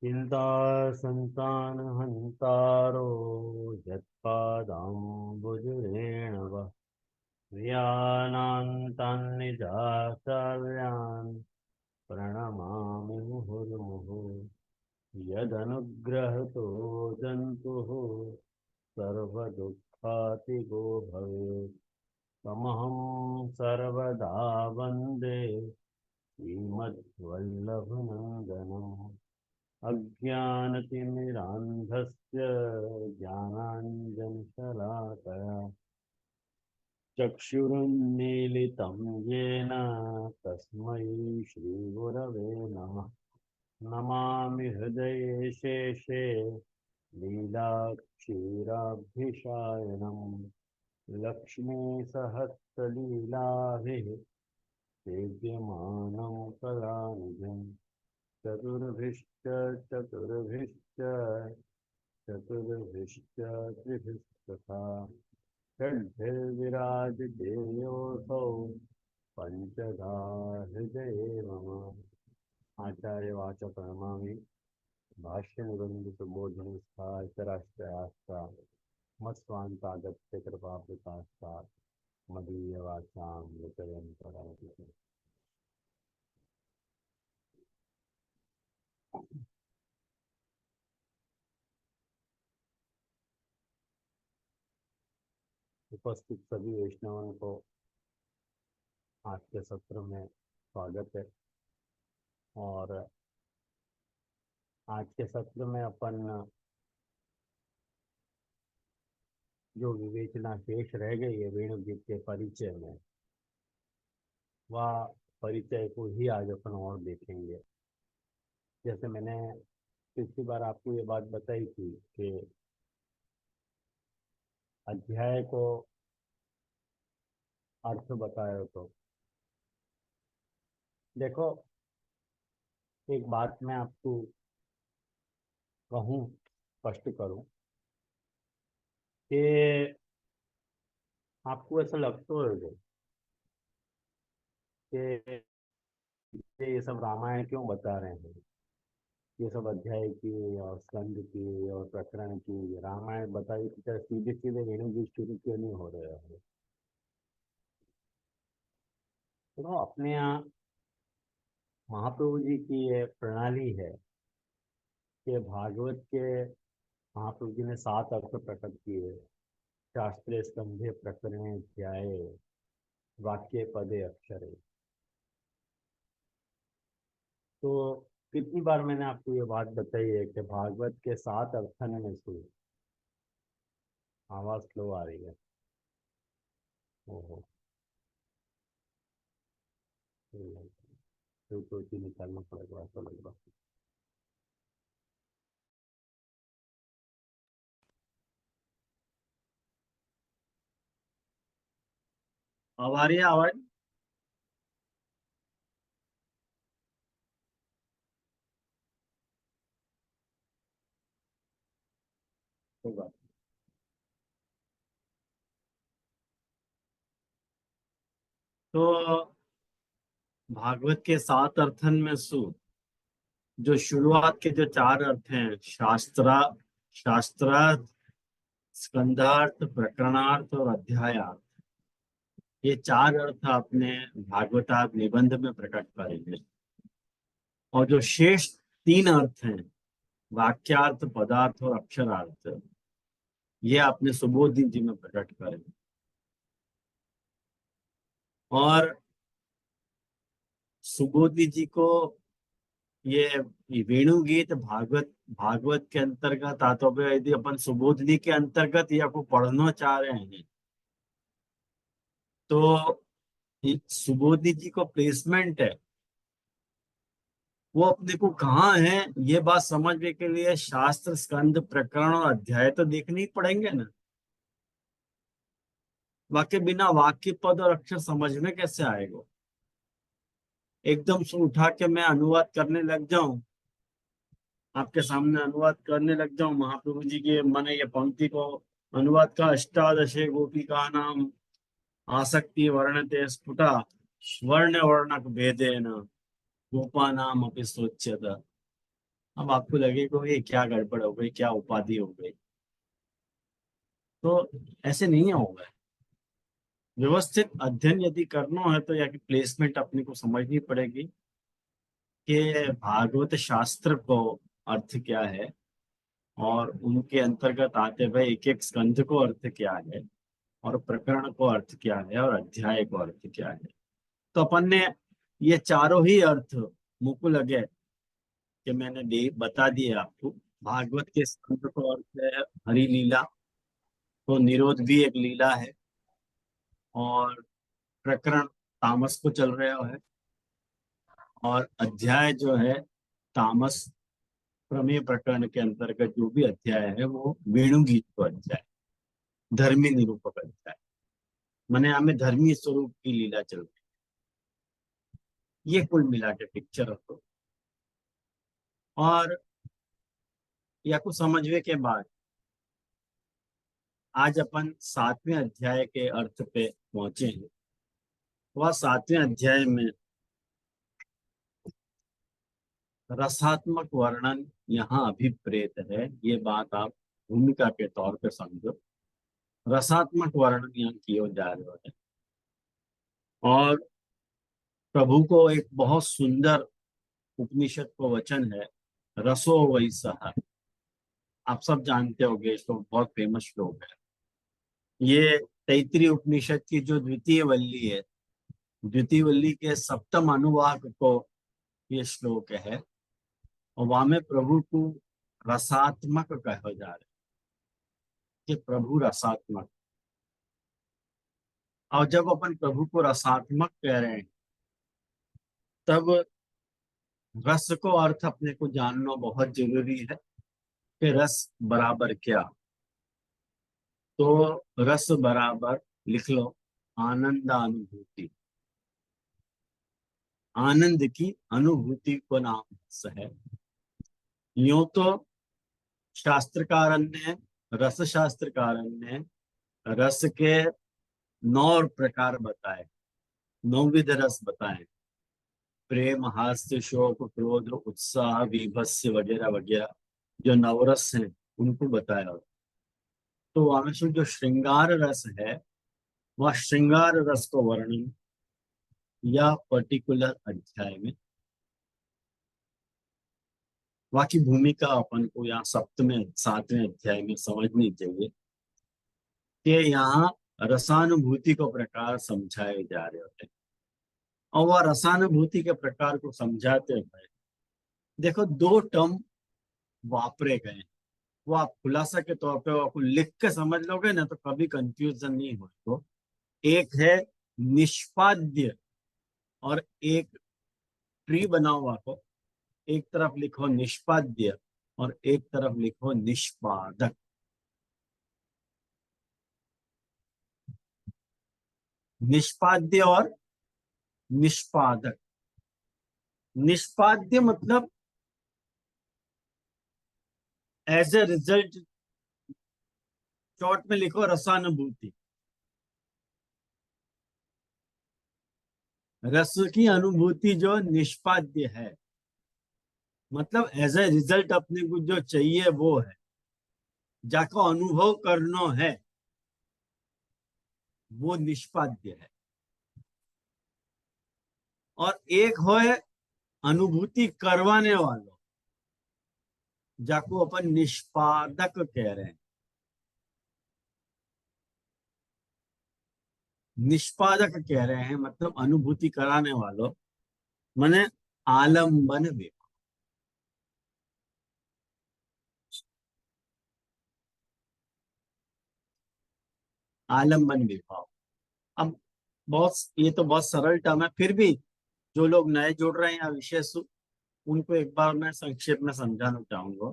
चिंता संतान हंतारो यत्पादाम्बुजरेण वः व्यानान्तान्निजाचार्यान् प्रणमामि मुहुर्मुहुः यदनुग्रहतो जन्तुः सर्वदुःखातिगो भवेत् तमहं सर्वदा वन्दे श्रीमद्वल्लभनन्दनम् अज्ञानतिमिरान्धस्य ज्ञानाञ्जनशलाकया चक्षुरुन्मीलितं येन तस्मै श्रीगुरवे नमः। नमामि हृदये शेषे लीलाक्षीराब्धिशायनम् लक्ष्मीसहस्रलीलाभिः सेव्यमानं कलानिधिम् चतुर्भिश्च चतुर्भिश्च चतुर्भिश्च त्रिभिस्तथा षड्भिर्विराजतेयोऽसौ पञ्चधा हृदये मम। आचार्य वाच प्रणमामि भाष्य निबंध सुबोधन राष्ट्रयास्ता मत्स्वांतागत्य कृपा प्रकाशता मदीय वाचां विचयन् परावति। उपस्थित सभी वैष्णवों को आज के सत्र में स्वागत है। और आज के सत्र में अपन जो विवेचना शेष रह गई है वेणु गीत के परिचय में, वह परिचय को ही आज अपन और देखेंगे। जैसे मैंने पिछली बार आपको ये बात बताई थी कि अध्याय को अर्थ बताया, तो देखो एक बात मैं आपको कहूँ, स्पष्ट करूँ कि आपको ऐसा लगता होगा कि ये सब रामायण क्यों बता रहे हैं, ये सब अध्याय की और स्कंद की और प्रकरण की रामायण बताई की तरह सीधे सीधे वेणुगीत शुरू क्यों नहीं हो रहे हैं। तो अपने यहाँ महाप्रभु जी की ये प्रणाली है कि भागवत के महाप्रभु जी ने 7 अर्थ प्रकट किए। शास्त्रे स्कंधे प्रकरणे अध्याय वाक्य पदे अक्षरे। तो कितनी बार मैंने आपको ये बात बताई है कि भागवत के 7 अर्थन में से आवाज स्लो आ रही है। ओहो, तो निकालना पड़ेगा ऐसा लग रहा। अब आ रही है आवाज? होगा। तो भागवत के 7 अर्थन में सु जो शुरुआत के जो 4 अर्थ हैं, शास्त्रार्थ, स्कंधार्थ, प्रकरणार्थ और अध्यायार्थ, ये 4 अर्थ आपने भागवतार्थ निबंध में प्रकट करेंगे। और जो शेष 3 अर्थ हैं, वाक्यार्थ, पदार्थ और अक्षरार्थ, ये आपने सुबोधि जी में प्रकट करेंगे। और सुबोधि जी को ये वेणुगीत भागवत भागवत के अंतर्गत आता है। यदि अपन सुबोधनी के अंतर्गत या को पढ़ना चाह रहे हैं तो सुबोधि जी को प्लेसमेंट है, वो अपने को कहाँ है ये बात समझने के लिए शास्त्र, स्कंद, प्रकरण और अध्याय तो देखने ही पड़ेंगे ना। वाक्य बिना वाक्य, पद और अक्षर समझ में कैसे आएगा। एकदम से उठा के मैं अनुवाद करने लग जाऊं, आपके सामने अनुवाद करने लग जाऊं महाप्रभु जी के माने ये पंक्ति को अनुवाद का, अष्टादशे गोपिका नाम आसक्ति वर्णते स्फुटा वर्ण वर्णक भेदेन गोपा नाम अपि सोच्यत। अब आपको लगेगा ये क्या गड़बड़ हो गई, क्या उपाधि हो गई। तो ऐसे नहीं होगा। व्यवस्थित अध्ययन यदि करना है तो या कि प्लेसमेंट अपने को समझनी पड़ेगी कि भागवत शास्त्र को अर्थ क्या है, और उनके अंतर्गत आते हुए एक एक स्कंध को अर्थ क्या है, और प्रकरण को अर्थ क्या है, और अध्याय को अर्थ क्या है। तो अपन ने ये चारों ही अर्थ मुकुल लगे कि मैंने बता दिए आपको। भागवत के स्कंद को अर्थ है हरि लीला, तो निरोध भी एक लीला है। और प्रकरण तामस को चल रहा है, और अध्याय जो है तामस प्रमेय प्रकरण के अंतर्गत जो भी अध्याय है वो वेणु गीत को अध्याय, धर्मी निरूपक अध्याय, माने हमें धर्मी स्वरूप की लीला चल रही है। ये कुल मिला के पिक्चर हो। और या कुछ समझने के बाद आज अपन 7वें अध्याय के अर्थ पे पहुंचे हैं। वह 7वें अध्याय में रसात्मक वर्णन यहाँ अभिप्रेत है। ये बात आप भूमिका के तौर पे समझो। रसात्मक वर्णन यहाँ किया जा रहा है। और प्रभु को एक बहुत सुंदर उपनिषद को वचन है, रसो वही सहा। आप सब जानते होंगे, इसको बहुत फेमस श्लोक है ये। तैत्तिरीय उपनिषद की जो द्वितीय वल्ली है, द्वितीय वल्ली के सप्तम अनुवाक को ये श्लोक है। और वहां में प्रभु को रसात्मक कहा जा रहा है कि प्रभु रसात्मक। और जब अपन प्रभु को रसात्मक कह रहे हैं तब रस को अर्थ अपने को जानना बहुत जरूरी है कि रस बराबर क्या। तो रस बराबर लिख लो आनंदानुभूति। आनंद की अनुभूति को नाम रस है। यूं तो शास्त्रकारन ने, रस शास्त्रकारन ने रस के 9 प्रकार बताए, 9 विध रस बताए। प्रेम, हास्य, शोक, क्रोध, उत्साह, वीभत्स वगैरह वगैरह जो नवरस हैं उनको बताया। तो वहां से जो श्रृंगार रस है वह श्रृंगार रस को वर्णन या पर्टिकुलर अध्याय में, बाकी भूमिका अपन को यहाँ 7वें अध्याय में समझनी चाहिए कि यहाँ रसानुभूति को प्रकार समझाए जा रहे होते हैं। और वह रसानुभूति के प्रकार को समझाते हुए देखो 2 टर्म वापरे गए। वो आप खुलासा के तौर पे आपको लिख के समझ लोगे ना तो कभी कंफ्यूजन नहीं हो। तो एक है निष्पाद्य, और एक ट्री बना हुआ को एक तरफ लिखो निष्पाद्य और एक तरफ लिखो निष्पादक। निष्पाद्य और निष्पादक। निष्पाद्य मतलब एज ए रिजल्ट, शॉर्ट में लिखो रसानुभूति। रस की अनुभूति जो निष्पाद्य है, मतलब एज ए रिजल्ट अपने को जो चाहिए वो है, जाको अनुभव करना है वो निष्पाद्य है। और एक हो अनुभूति करवाने वालों, जाको अपन निष्पादक कह रहे हैं। निष्पादक कह रहे हैं मतलब अनुभूति कराने वालों, माने आलम्बन विभाव। आलम्बन विभाव। अब बहुत, ये तो बहुत सरल टर्म है, फिर भी जो लोग नए जुड़ रहे हैं या विशेष उनको एक बार मैं संक्षेप में समझाना चाहूंगा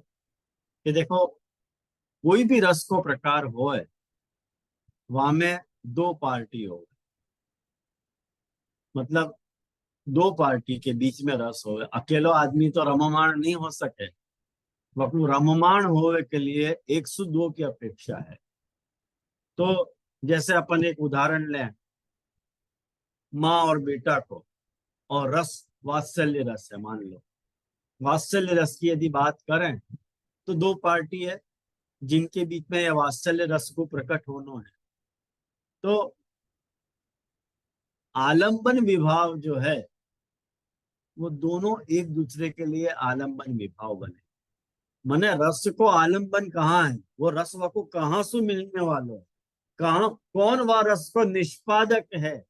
कि देखो कोई भी रस को प्रकार हो वहां में 2 पार्टी हो, मतलब 2 पार्टी के बीच में रस हो। अकेलो आदमी तो रममाण नहीं हो सके, वह रममाण होने के लिए 102 की अपेक्षा है। तो जैसे अपन एक उदाहरण लें, माँ और बेटा को, और रस वात्सल्य रस है मान लो, वात्सल्य रस की यदि बात करें तो दो पार्टी है जिनके बीच में यह वात्सल्य रस को प्रकट होना है। तो आलंबन विभाव जो है वो दोनों एक दूसरे के लिए आलंबन विभाव बने। माने रस को आलंबन कहाँ है, वो रस को कहाँ से मिलने वालो है, कहा कौन वह रस को निष्पादक है,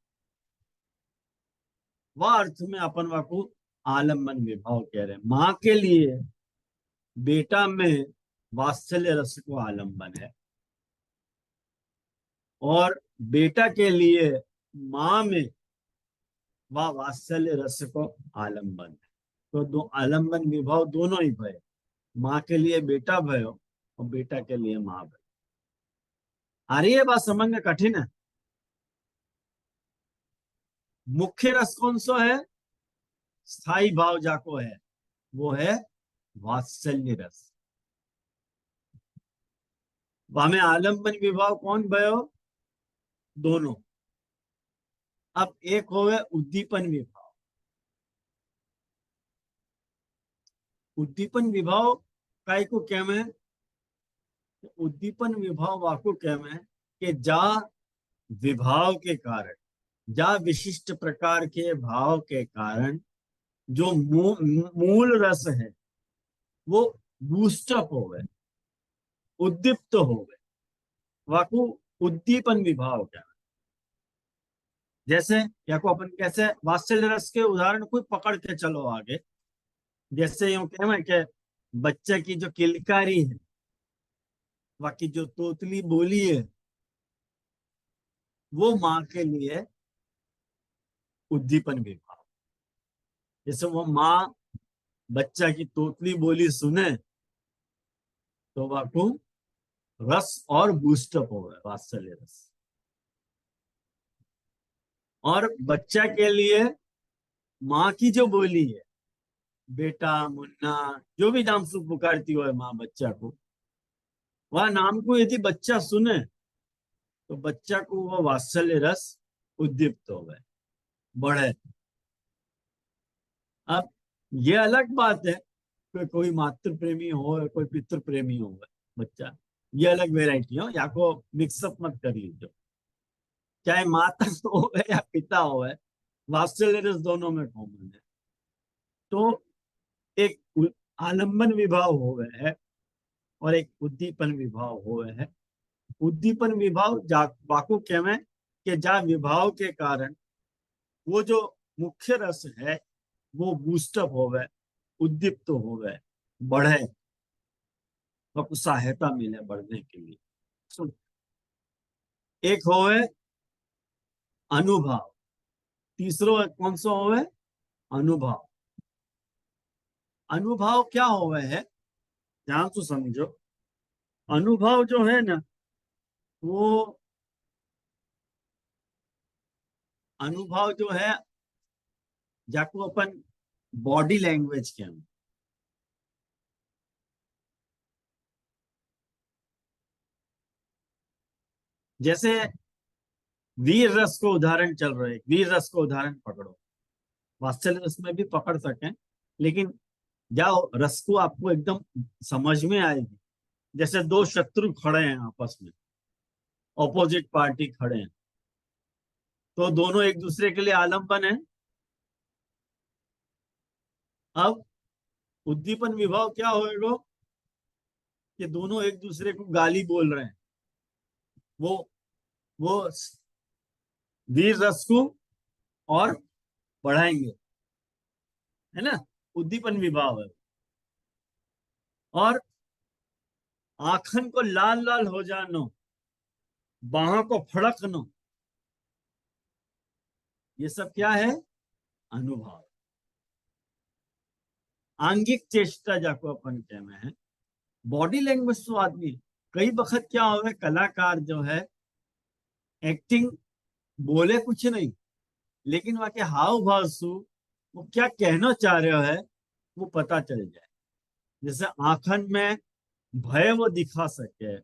वह अर्थ में अपन वाको आलंबन विभाव कह रहे हैं। माँ के लिए बेटा में वात्सल्य रस को आलंबन है और बेटा के लिए माँ में वह वात्सल्य रस को आलंबन है। तो दो आलंबन विभाव दोनों ही भय, माँ के लिए बेटा भय और बेटा के लिए माँ भय। आ रही है बात समझ में? कठिन है? मुख्य रस कौन सा है? स्थाई भाव जाको है, वो है वात्सल्य रस। हमें आलंबन विभाव कौन भयो? दोनों। अब एक हो गए उद्दीपन विभाव। उद्दीपन विभाव काय को क्या में? उद्दीपन विभाव वाको क्या में कि जा विभाव के कारण, जा विशिष्ट प्रकार के भाव के कारण जो मूल रस है वो बूस्टअप हो गए, उद्दीप्त हो गए, वाको उद्दीपन विभाव क्या। जैसे या को अपन कैसे वात्सल्य रस के उदाहरण कोई पकड़ के चलो आगे। जैसे यूं कहें कि बच्चे की जो किलकारी है, बाकी जो तोतली बोली है, वो माँ के लिए उद्दीपन विभाव। जैसे वो माँ बच्चा की तोतली बोली सुने तो वाको रस और बूस्टअप हो गया वात्सल्य रस। और बच्चा के लिए माँ की जो बोली है, बेटा मुन्ना जो भी नाम से पुकारती हो माँ बच्चा को, वह नाम को यदि बच्चा सुने तो बच्चा को वह वात्सल्य रस उद्दीप्त हो गए, बढ़े। अब ये अलग बात है कि कोई मातृ प्रेमी हो कोई पितृ प्रेमी हो बच्चा, ये अलग वेराइटी हो, या को मिक्सअप मत कर लीजिए। चाहे माता हो या पिता हो, वात्सल्य रस दोनों में कॉमन है। तो एक आलंबन विभाव हो गए है और एक उद्दीपन विभाव हो गए है। उद्दीपन विभाव वाको क्या में कि जा विभाव के कारण वो जो मुख्य रस है वो बूस्टअप हो गए, उद्दीप्त हो गए, बढ़े, तो कुछ सहायता मिले बढ़ने के लिए। सुन, एक होवे अनुभव, तीसरो कौन सा होवे? अनुभव। अनुभव क्या होवे है, ध्यान से समझो। अनुभव जो है ना, वो अनुभव जो है जाको अपन बॉडी लैंग्वेज के हम, जैसे वीर रस को उदाहरण चल रहे, वीर रस को उदाहरण पकड़ो, वात्सल्य रस में भी पकड़ सकें, लेकिन जाओ रस को आपको एकदम समझ में आएगी। जैसे दो शत्रु खड़े हैं आपस में, ऑपोजिट पार्टी खड़े हैं, तो दोनों एक दूसरे के लिए आलम्बन है। अब उद्दीपन विभाव क्या होएगा कि दोनों एक दूसरे को गाली बोल रहे हैं, वो वीर रस को और बढ़ाएंगे, है ना, उद्दीपन विभाव है। और आंखन को लाल लाल हो जानो, बाहों को फड़कनो, ये सब क्या है? अनुभव। आंगिक चेष्टा जाको अपन कह में है, बॉडी लैंग्वेज तो आदमी कई वक्त क्या हो, कलाकार जो है एक्टिंग बोले कुछ नहीं, लेकिन वहां के हाव भाव सु वो क्या कहना चाह रहे हो है वो पता चल जाए। जैसे आंखन में भय वो दिखा सके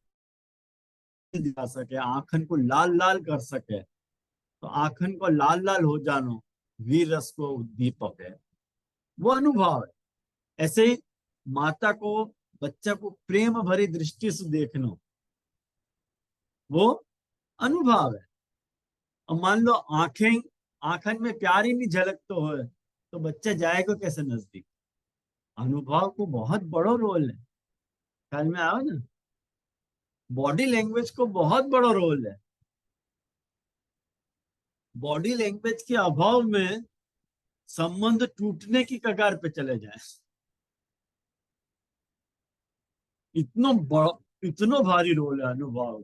आंखन को लाल लाल कर सके, तो आंखन को लाल लाल हो जानो वीर रस को उद्दीपक है, वो अनुभव है। ऐसे ही माता को बच्चा को प्रेम भरी दृष्टि से देखना, वो अनुभव है। अब मान लो आंखें आंखन में प्यार ही नहीं झलक तो बच्चा जाएगा कैसे नजदीक। अनुभव को बहुत बड़ो रोल है, ख्याल में आओ ना। बॉडी लैंग्वेज को बहुत बड़ा रोल है। बॉडी लैंग्वेज के अभाव में संबंध टूटने की कगार पे चले जाए। इतना बड़ा, इतना भारी रोल है अनुभव।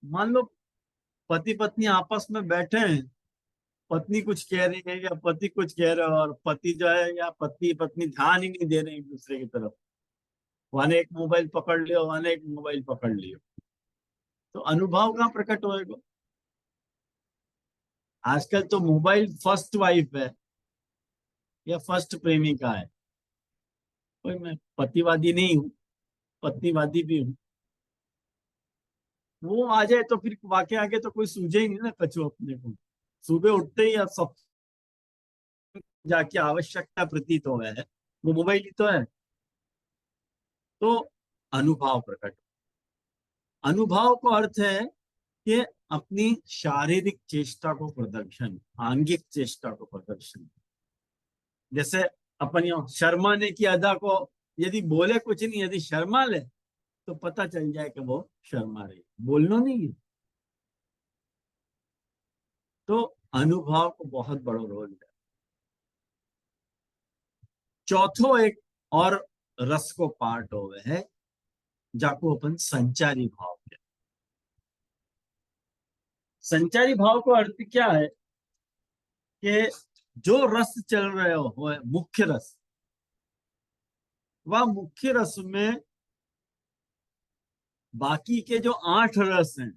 मान लो पति पत्नी आपस में बैठे हैं, पत्नी कुछ कह रही है या पति कुछ कह रहा है, और पति जो है या पति पत्नी ध्यान ही नहीं दे रहे एक दूसरे की तरफ। वाने एक मोबाइल पकड़ लियो, वाने एक मोबाइल पकड़ लियो, तो अनुभव कहाँ प्रकट होएगा। आजकल तो मोबाइल फर्स्ट वाइफ है या फर्स्ट प्रेमिका है। कोई, मैं पतिवादी नहीं हूँ, पत्नीवादी भी हूँ। वो आ जाए तो फिर वाकई आगे तो कोई सूझे ही नहीं ना कछु अपने को। सुबह उठते ही अब सब जाके आवश्यकता प्रतीत हो है, वो मोबाइल ही तो है। तो अनुभव प्रकट, अनुभव का अर्थ है कि अपनी शारीरिक चेष्टा को प्रदर्शन, आंगिक चेष्टा को प्रदर्शन। जैसे अपन शर्माने की अदा को, यदि बोले कुछ नहीं, यदि शर्मा ले तो पता चल जाए कि वो शर्मा रही, बोलना नहीं है। तो अनुभव को बहुत बड़ा रोल है। चौथो एक और रस को पार्ट हो है, जाको अपन संचारी भाव कहते। संचारी भाव का अर्थ क्या है कि जो रस चल रहे हो मुख्य रस, वह मुख्य रस में बाकी के जो 8 रस हैं,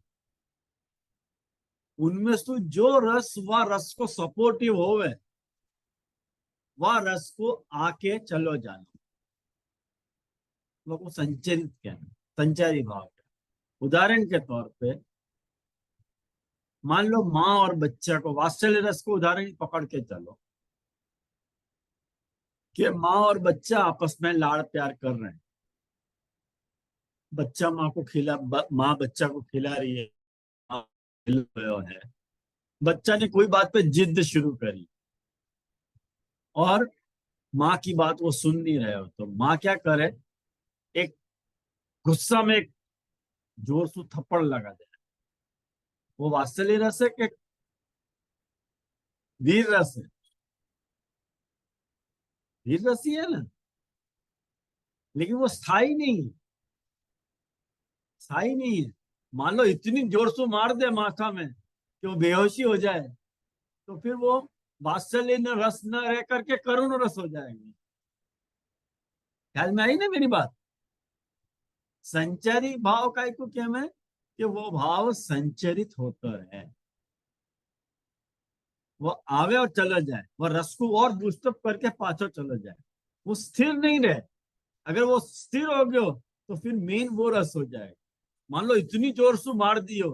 उनमें से जो रस वह रस को सपोर्टिव होवे, वह रस को आके चलो जाना, वह को संचरित कहना, संचारी भाव कहना। उदाहरण के तौर पे मान लो माँ और बच्चा को, वात्सल्य रस को उदाहरण पकड़ के चलो कि माँ और बच्चा आपस में लाड़ प्यार कर रहे हैं। बच्चा माँ को माँ बच्चा को खिला रही है, माँ खिला रहा है। बच्चा ने कोई बात पे जिद शुरू करी और माँ की बात वो सुन नहीं रहे हो, तो माँ क्या करे, एक गुस्सा में एक जोर से थप्पड़ लगा दे। वो वात्सल्य रस है कि वीर रस है? वीर रस ही है ना, लेकिन वो स्थायी नहीं है, स्थायी नहीं है। मान लो इतनी जोर से मार दे माथा में कि वो बेहोशी हो जाए, तो फिर वो वात्सल्य रस न रह करके करुण रस हो जाएंगे। ख्याल में आई ना मेरी बात। संचारी भाव का को क्या है कि वो भाव संचरित होता है, वो आवे और चला जाए, वो रस को और बूस्टअप करके पाछो चला जाए, वो स्थिर नहीं रहे। अगर वो स्थिर हो गयो तो फिर मेन वो रस हो जाएगा। मान लो इतनी जोर से मार दियो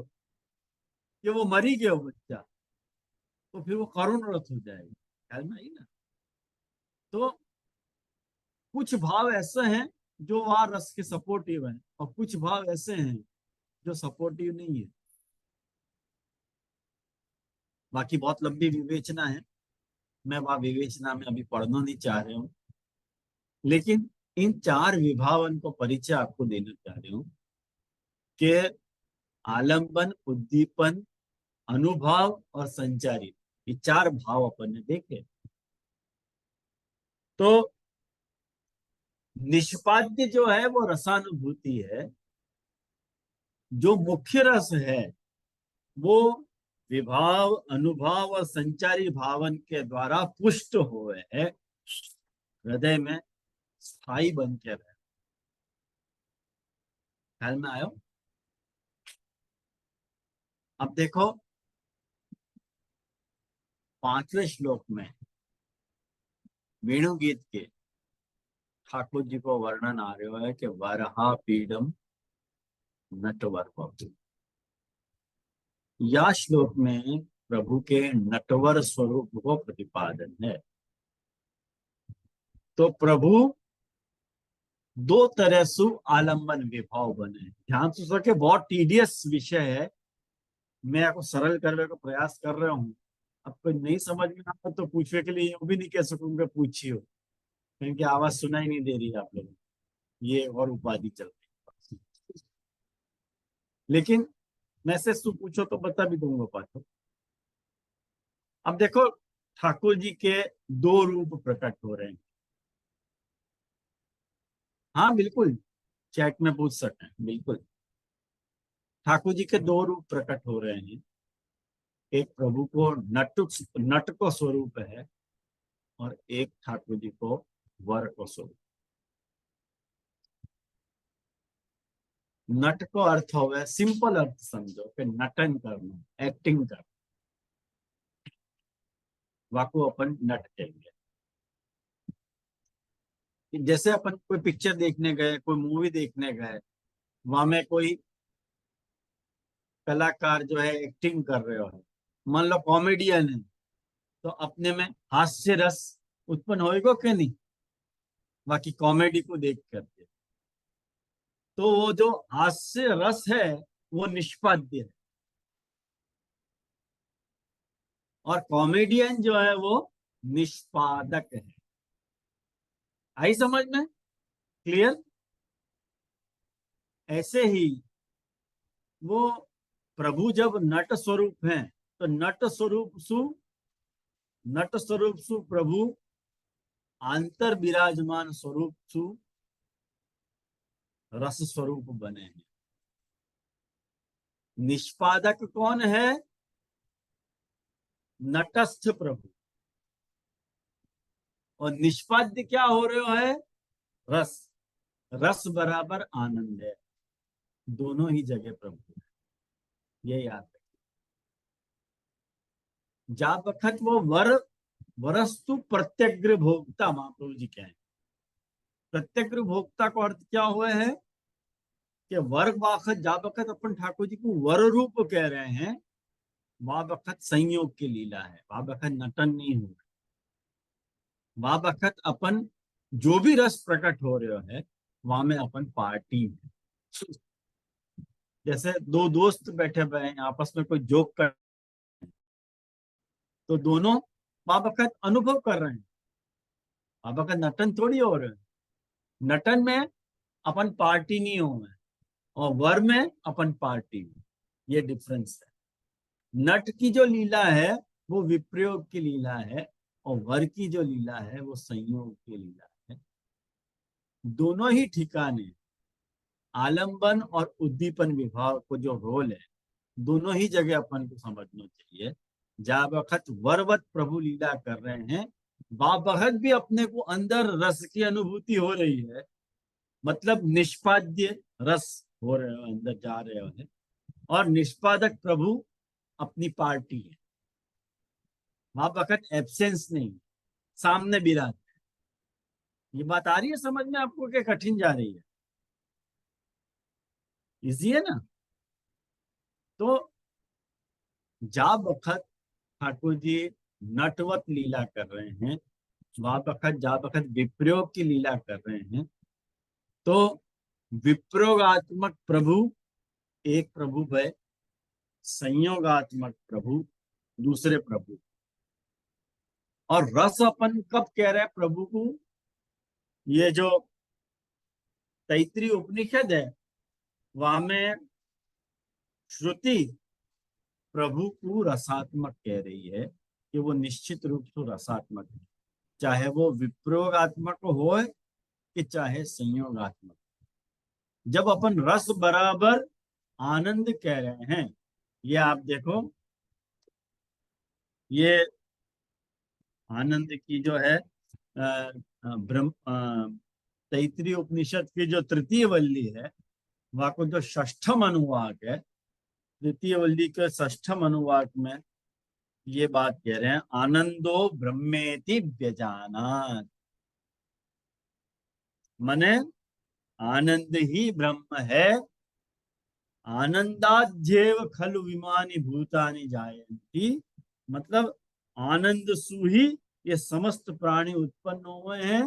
कि वो मरी गया बच्चा, तो फिर वो करुण रस हो जाएगा। ख्याल में आई ना। तो कुछ भाव ऐसे हैं जो वहां रस के सपोर्टिव हैं, और कुछ भाव ऐसे हैं जो सपोर्टिव नहीं है। बाकी बहुत लंबी विवेचना है, मैं वहां विवेचना में अभी पढ़ना नहीं चाह रहा हूँ, लेकिन इन 4 विभावन को परिचय आपको देना चाह रही हूँ कि आलंबन, उद्दीपन, अनुभव और संचारी, ये 4 भाव अपन ने देखे। तो निष्पाद्य जो है वो रसानुभूति है, जो मुख्य रस है वो विभाव, अनुभव और संचारी भावन के द्वारा पुष्ट हुए है, हृदय में स्थायी बन के रहे। ख्याल में आयो। अब देखो 5वें श्लोक में वेणु गीत के ठाकुर जी को वर्णन आ रहा है कि वरहा पीडम नटवर भवतु। या श्लोक में प्रभु के नटवर स्वरूप को प्रतिपादन है। तो प्रभु दो तरह सु आलम्बन विभाव बने। ध्यान से सके, बहुत टीडियस विषय है, मैं आपको सरल करने का प्रयास कर रहा हूँ। अब कोई नहीं समझ में आता तो पूछने के लिए यूं भी नहीं कह सकूंगा पूछिए, क्योंकि आवाज सुनाई नहीं दे रही है आप लोगों को, ये और उपाधि चल रही है। लेकिन मैं से तू पूछो तो बता भी दूंगा पाठक। अब देखो, ठाकुर जी के दो रूप प्रकट हो रहे हैं। हाँ बिल्कुल, चैट में पूछ सकते हैं, बिल्कुल। ठाकुर जी के दो रूप प्रकट हो रहे हैं। एक प्रभु को नट को स्वरूप है, और एक ठाकुर जी को वर को स्वरूप। नट को अर्थ हो गया, सिंपल अर्थ समझो कि नटन करना, एक्टिंग करना, वाको अपन नट कहेंगे। जैसे अपन कोई पिक्चर देखने गए, कोई मूवी देखने गए, वहां में कोई कलाकार जो है एक्टिंग कर रहे हो, मान लो कॉमेडियन है, तो अपने में हास्य रस उत्पन्न होएगा कि नहीं, बाकी कॉमेडी को देख करके। तो वो जो हास्य रस है वो निष्पाद्य है, और कॉमेडियन जो है वो निष्पादक है। आई समझ में? क्लियर? ऐसे ही वो प्रभु जब नट स्वरूप हैं, तो नट स्वरूप सु प्रभु आंतर विराजमान स्वरूप सु रस स्वरूप बने हैं। निष्पादक कौन है? नटस्थ प्रभु। और निष्पाद्य क्या हो रहे है? रस। रस बराबर आनंद है, दोनों ही जगह प्रभु है, ये याद है। जा वक्त वो वरस्तु प्रत्यग्र भोक्ता, महाप्रभु जी कहें। प्रत्यग्र भोक्ता को अर्थ क्या हुआ है कि वर वाखत, जा वक्त अपन ठाकुर जी को वर रूप कह रहे हैं, वह वक्त संयोग की लीला है, वह वक्त नटन नहीं हो, वह वक्त अपन जो भी रस प्रकट हो रहे है, वहां में अपन पार्टी है। जैसे दो दोस्त बैठे हुए हैं, आपस में कोई जोक कर, तो दोनों वह वक्त अनुभव कर रहे हैं, वह वक्त नटन थोड़ी हो रहे हैं। नटन में अपन पार्टी नहीं हो रहे, और वर में अपन पार्टी में, ये डिफरेंस है। नट की जो लीला है वो विप्रयोग की लीला है, और वर की जो लीला है वो संयोग की लीला है। दोनों ही ठिकाने आलंबन और उद्दीपन विभाग को जो रोल है, दोनों ही जगह अपन को समझना चाहिए। जहाँ वक्त वरवत प्रभु लीला कर रहे हैं, वक्त भी अपने को अंदर रस की अनुभूति हो रही है, मतलब निष्पाद्य रस हो रहे हो, अंदर जा रहे हो, और निष्पादक प्रभु अपनी पार्टी है, वहां वक्त एब्सेंस नहीं, सामने विराज। ये बात आ रही है समझ में आपको, क्या कठिन जा रही है? इजी है ना? तो जा वक्त ठाकुर जी नटवत लीला कर रहे हैं, वह वक्त जा वक्त विप्रयोग की लीला कर रहे हैं, तो विप्रयोगात्मक प्रभु एक प्रभु है, संयोगात्मक प्रभु दूसरे प्रभु। और रस अपन कब कह रहे हैं प्रभु को? ये जो तैतृय उपनिषद है, वहां में श्रुति प्रभु को रसात्मक कह रही है, कि वो निश्चित रूप से रसात्मक है, चाहे वो विप्रयोगात्मक हो कि चाहे संयोगात्मक। जब अपन रस बराबर आनंद कह रहे हैं, ये आप देखो, ये आनंद की जो है ब्रह्म तैतृय उपनिषद की जो तृतीय वल्ली है, वह को जो षष्ठम अनुवाक है, तृतीय वल्ली के षष्ठम अनुवाक में ये बात कह रहे हैं, आनंदो ब्रह्मेति व्यजानात, माने आनंद ही ब्रह्म है, आनंदाध्येव खलु विमानी भूतानि जायन्ति, मतलब आनंद सु ही ये समस्त प्राणी उत्पन्न हुए हैं,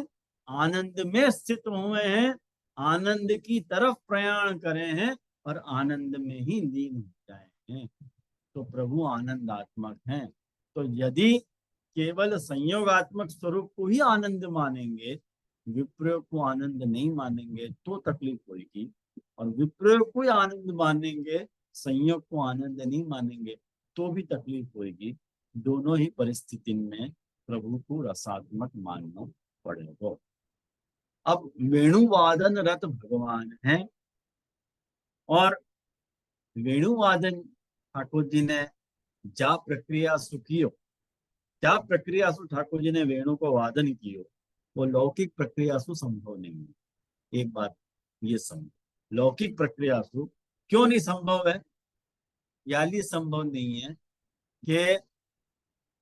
आनंद में स्थित हुए हैं, आनंद की तरफ प्रयाण करे हैं और आनंद में ही लीन हो जाए हैं। तो प्रभु आनंदात्मक हैं। तो यदि केवल संयोगात्मक स्वरूप को ही आनंद मानेंगे, विप्रयोग को आनंद नहीं मानेंगे तो तकलीफ होगी, और विप्रयोग को ही आनंद मानेंगे, संयोग को आनंद नहीं मानेंगे तो भी तकलीफ होगी। दोनों ही परिस्थिति में प्रभु को रसात्मक मानना पड़ेगा। अब वेणुवादन रत भगवान है, और वेणुवादन ठाकुर जी ने जा प्रक्रिया सुखियो, क्या प्रक्रिया सु ठाकुर जी ने वेणु को वादन कियो, वो लौकिक प्रक्रिया सु संभव नहीं है। एक बात ये समझ, लौकिक प्रक्रिया सु क्यों नहीं संभव है? याली संभव नहीं है कि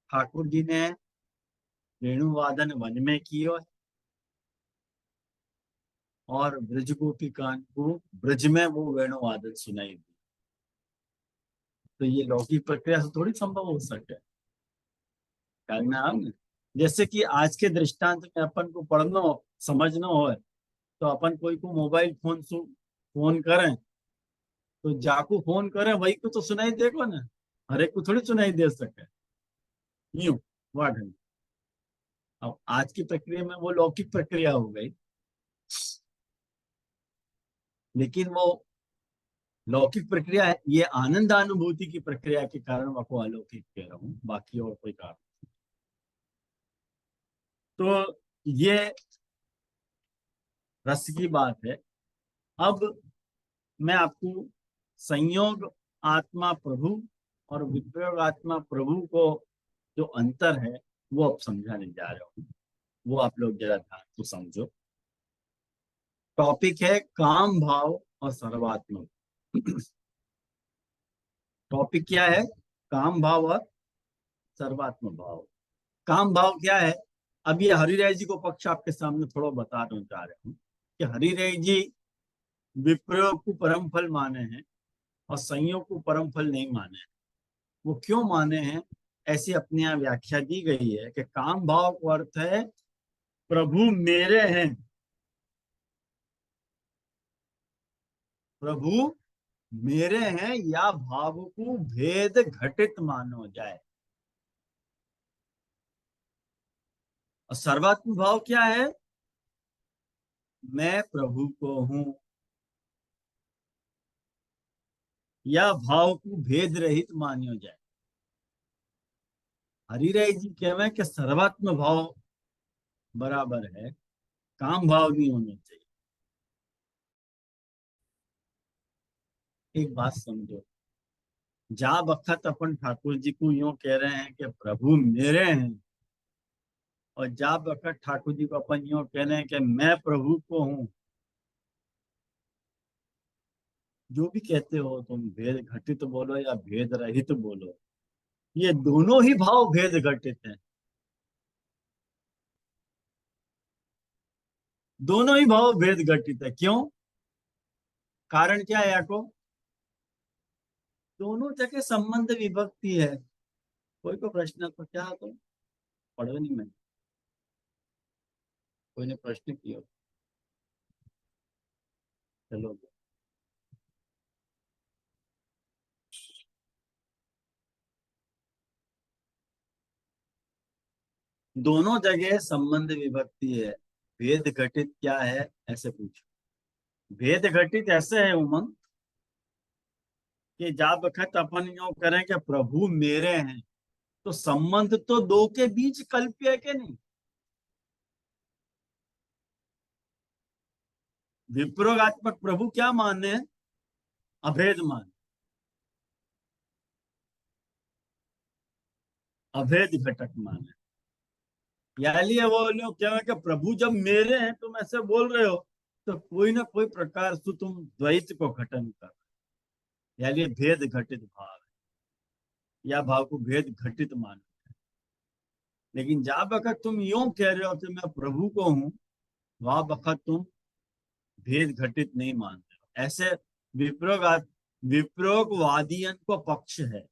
ठाकुर जी ने वेणु वादन वन में कियो और ब्रज गोपिकां को ब्रज में वो वेणु वादन सुनाई दी। तो ये लौकिक प्रक्रिया से थोड़ी संभव हो सके। कहना हम जैसे कि आज के दृष्टांत में अपन को पढ़ना हो, समझना हो, तो अपन कोई को मोबाइल फोन फोन करें तो जाकू फोन करें वही को तो सुनाई देगा ना, हर एक को थोड़ी सुनाई दे सके। यूं वाट है। अब आज की प्रक्रिया में वो लौकिक प्रक्रिया हो गई, लेकिन वो लौकिक प्रक्रिया है, ये आनंदानुभूति की प्रक्रिया के कारण मैं को अलौकिक कह रहा हूँ, बाकी और कोई कारण। तो ये रस की बात है। अब मैं आपको संयोग आत्मा प्रभु और विप्रयोग आत्मा प्रभु को जो अंतर है वो अब समझाने जा रहा हूँ, वो आप लोग जरा ध्यान से समझो। टॉपिक है काम भाव और सर्वात्मक। टॉपिक क्या है? काम भाव और सर्वात्म भाव। काम भाव क्या है? अब ये हरिराय जी को पक्ष आपके सामने थोड़ा बताना चाह रहा हूँ कि हरिराय जी विप्रयोग को परम फल माने हैं और संयोग को परम फल नहीं माने हैं। वो क्यों माने हैं? ऐसी अपने यहाँ व्याख्या दी गई है कि काम भाव का अर्थ है प्रभु मेरे हैं, प्रभु मेरे हैं, या भाव को भेद घटित मानो जाए। और सर्वात्म भाव क्या है? मैं प्रभु को हूं, या भाव को भेद रहित मान्यो जाए। हरिराय जी कहवे कि सर्वात्म भाव बराबर है, काम भाव नहीं होना चाहिए। एक बात समझो, जा बखत अपन ठाकुर जी को यूं कह रहे हैं कि प्रभु मेरे हैं, और जा बखत ठाकुर जी को अपन यूं कह रहे हैं कि मैं प्रभु को हूं, जो भी कहते हो तुम, भेद घटित बोलो या भेद रहित बोलो, ये दोनों ही भाव भेद घटित हैं। दोनों ही भाव भेद घटित है। क्यों? कारण क्या है याको? दोनों जगह संबंध विभक्ति है। कोई को प्रश्न तो क्या तो पढ़ो नहीं, मैं कोई ने प्रश्न किया? चलो, दोनों जगह संबंध विभक्ति है। भेद घटित क्या है ऐसे पूछो। भेद घटित ऐसे है उमंग कि जा बखत अपन यो करें कि प्रभु मेरे हैं, तो संबंध तो दो के बीच कल्प्य है कि नहीं? विप्रयोगात्मक प्रभु क्या माने? अभेद मान, अभेद घटक माने। यानी वो लोग क्या है कि प्रभु जब मेरे हैं तुम ऐसे बोल रहे हो, तो कोई ना कोई प्रकार से तुम द्वैत को घटन कर, यानी भेद घटित भाव है, या भाव को भेद घटित मान। लेकिन जा बखत तुम यूं कह रहे हो कि मैं प्रभु को हूं, वह बखत तुम भेद घटित नहीं मानते हो। ऐसे विप्रयोग विप्रयोगवादियन को पक्ष है।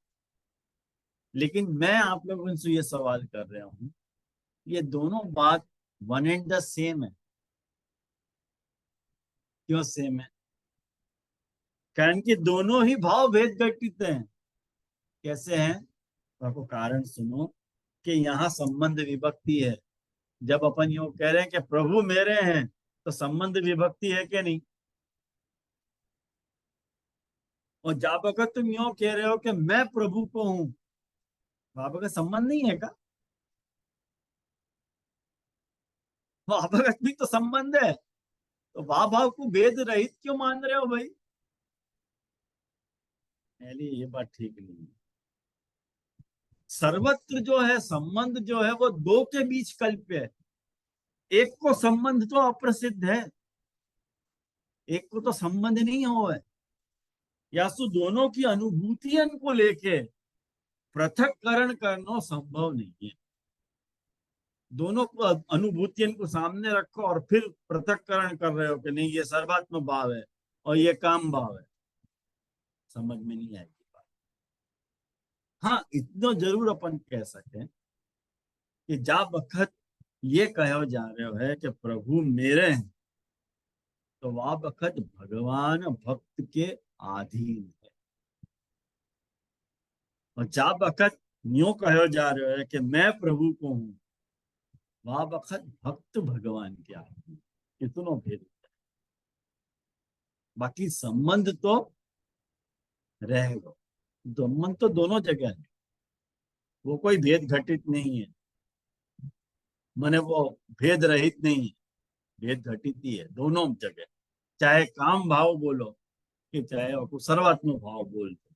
लेकिन मैं आप लोगों से ये सवाल कर रहा हूं, ये दोनों बात वन एंड द सेम है। क्यों सेम है? कारण कि दोनों ही भाव भेद घटित हैं। कैसे हैं? तो आपको कारण सुनो कि यहाँ संबंध विभक्ति है। जब अपन यूं कह रहे हैं कि प्रभु मेरे हैं, तो संबंध विभक्ति है क्या नहीं? और जब अगर तुम यूं कह रहे हो कि मैं प्रभु को हूं, वहां पर संबंध नहीं है का? वहां पर भी तो संबंध है। तो वाह भाव को भेद रहित क्यों मान रहे हो भाई? पहले ये बात ठीक नहीं है। सर्वत्र जो है संबंध जो है वो दो के बीच कल्प्य है। एक को संबंध तो अप्रसिद्ध है, एक को तो संबंध नहीं हो है। या सो दोनों की अनुभूतियों को लेके पृथककरण करना संभव नहीं है। दोनों को अनुभूतियों को सामने रखो और फिर पृथककरण कर रहे हो कि नहीं ये सर्वात्म भाव है और ये काम भाव है, समझ में नहीं आएगी बात। हाँ, इतना जरूर अपन कह सकते हैं कि जब वक्त ये कहो जा रहे हो है कि प्रभु मेरे हैं, तो वह वक्त भगवान भक्त के अधीन है। और जब वक्त यूं कहो जा रहे हो कि मैं प्रभु को हूं, वह वक्त भक्त भगवान के अधीन। कितनों भेद होता है। बाकी संबंध तो रहेगा। संबंध तो दोनों जगह है, वो कोई भेद घटित नहीं है। माने वो भेद रहित नहीं है, भेद घटित ही है दोनों जगह। चाहे काम भाव बोलो कि चाहे आपको सर्वात्म भाव बोल दो,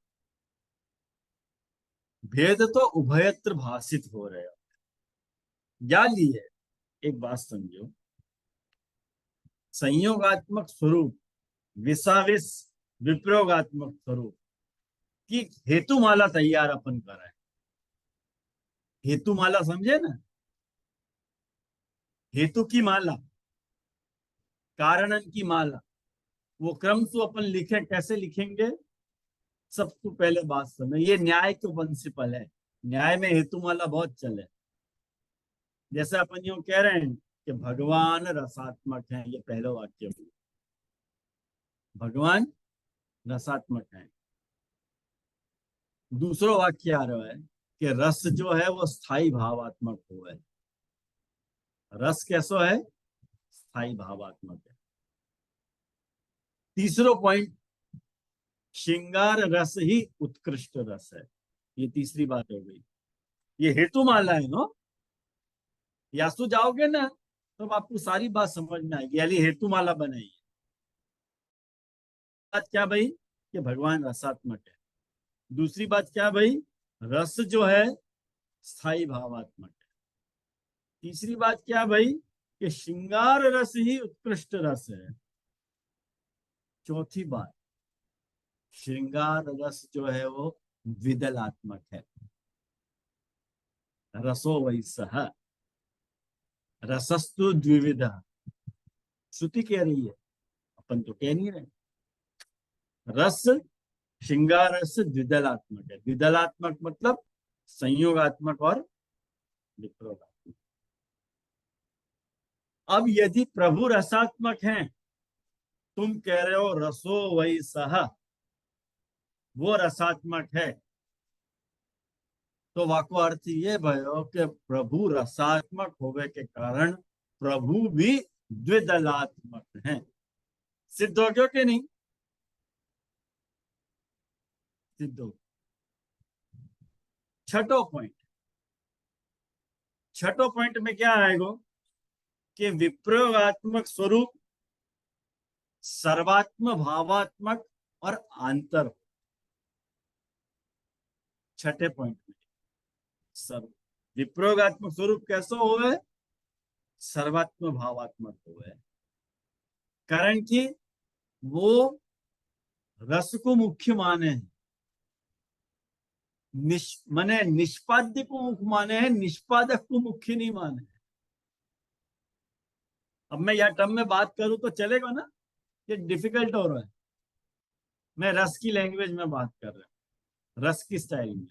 भेद तो उभयत्र भाषित हो रहे हो। या लिए एक बात समझो, संयोगात्मक स्वरूप विसाविस विप्रयोगात्मक स्वरूप की हेतुमाला तैयार अपन कर रहे हैं। हेतुमाला समझे ना? हेतु की माला, कारणन की माला, वो क्रम से अपन लिखे, कैसे लिखेंगे? सबसे पहले बात समझ, ये न्याय के प्रिंसिपल है। न्याय में हेतुमाला बहुत चले। जैसे अपन यूं कह रहे हैं कि भगवान रसात्मक है, ये पहला वाक्य। भगवान रसात्मक है। दूसरा वाक्य आ रहा है कि रस जो है वो स्थाई भावात्मक हो है। रस कैसो है? स्थाई भावात्मक है। तीसरो पॉइंट, श्रृंगार रस ही उत्कृष्ट रस है। ये तीसरी बात हो गई। ये हेतु माला है नो। यासु जाओगे ना तो आपको सारी बात समझ में आएगी। यानी हेतु माला बनाई। बात क्या भाई? कि भगवान रसात्मक है। दूसरी बात क्या भाई? रस जो है स्थाई भावात्मक है। तीसरी बात क्या भाई? कि श्रृंगार रस ही उत्कृष्ट रस है। चौथी बात, श्रृंगार रस जो है वो विदलात्मक है। रसो वैसह रसस्तु द्विविध। श्रुति कह रही है, अपन तो कह नहीं रहे। रस, श्रृंगार रस द्विदलात्मक है। द्विदलात्मक मतलब संयोगात्मक और विप्रोगात्मक। अब यदि प्रभु रसात्मक हैं, तुम कह रहे हो रसो वही सह, वो रसात्मक है, तो वाको अर्थ ये भयो कि प्रभु रसात्मक होने के कारण प्रभु भी द्विदलात्मक हैं। सिद्ध हो गया कि नहीं? सिद्ध हो। छठो पॉइंट, छठो पॉइंट में क्या आएगा कि विप्रयोगात्मक स्वरूप सर्वात्म भावात्मक और आंतर। छठे पॉइंट में सर्व विप्रयोगात्मक स्वरूप कैसा होवे? सर्वात्म भावात्मक होवे। कारण कि वो रस को मुख्य माने हैं, माने निष्पाद्य को मुख्य माने हैं, निष्पादक को मुख्य नहीं माने। अब मैं यह टर्म में बात करूं तो चलेगा ना? ये डिफिकल्ट हो रहा है। मैं रस की लैंग्वेज में बात कर रहा हूँ, रस की स्टाइल में।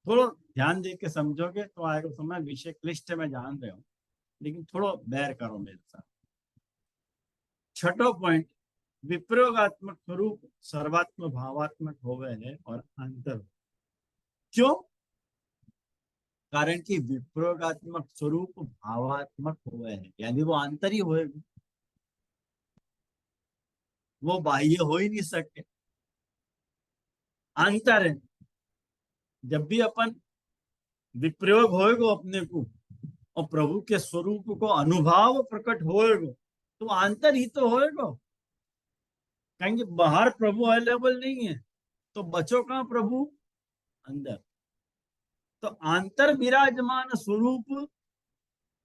थोड़ा ध्यान दे के समझोगे तो आएगा समझ। विषय क्लिष्ट है, मैं जान रहा हूँ, लेकिन थोड़ा बेर करो मेरे साथ। छठो पॉइंट, विप्रयोगात्मक स्वरूप सर्वात्म भावात्मक होवे है और अंतर। क्यों? कारण कि विप्रयोगात्मक स्वरूप भावात्मक होवे है, यानी वो आंतरी होएगा, वो बाह्य हो ही नहीं सकते। अंतर है, जब भी अपन विप्रयोग होएगो अपने को और प्रभु के स्वरूप को अनुभव प्रकट होएगो, तो अंतर ही तो होएगो। कहेंगे बाहर प्रभु अवेलेबल नहीं है, तो बचो कहाँ प्रभु? अंदर। तो अंतर विराजमान स्वरूप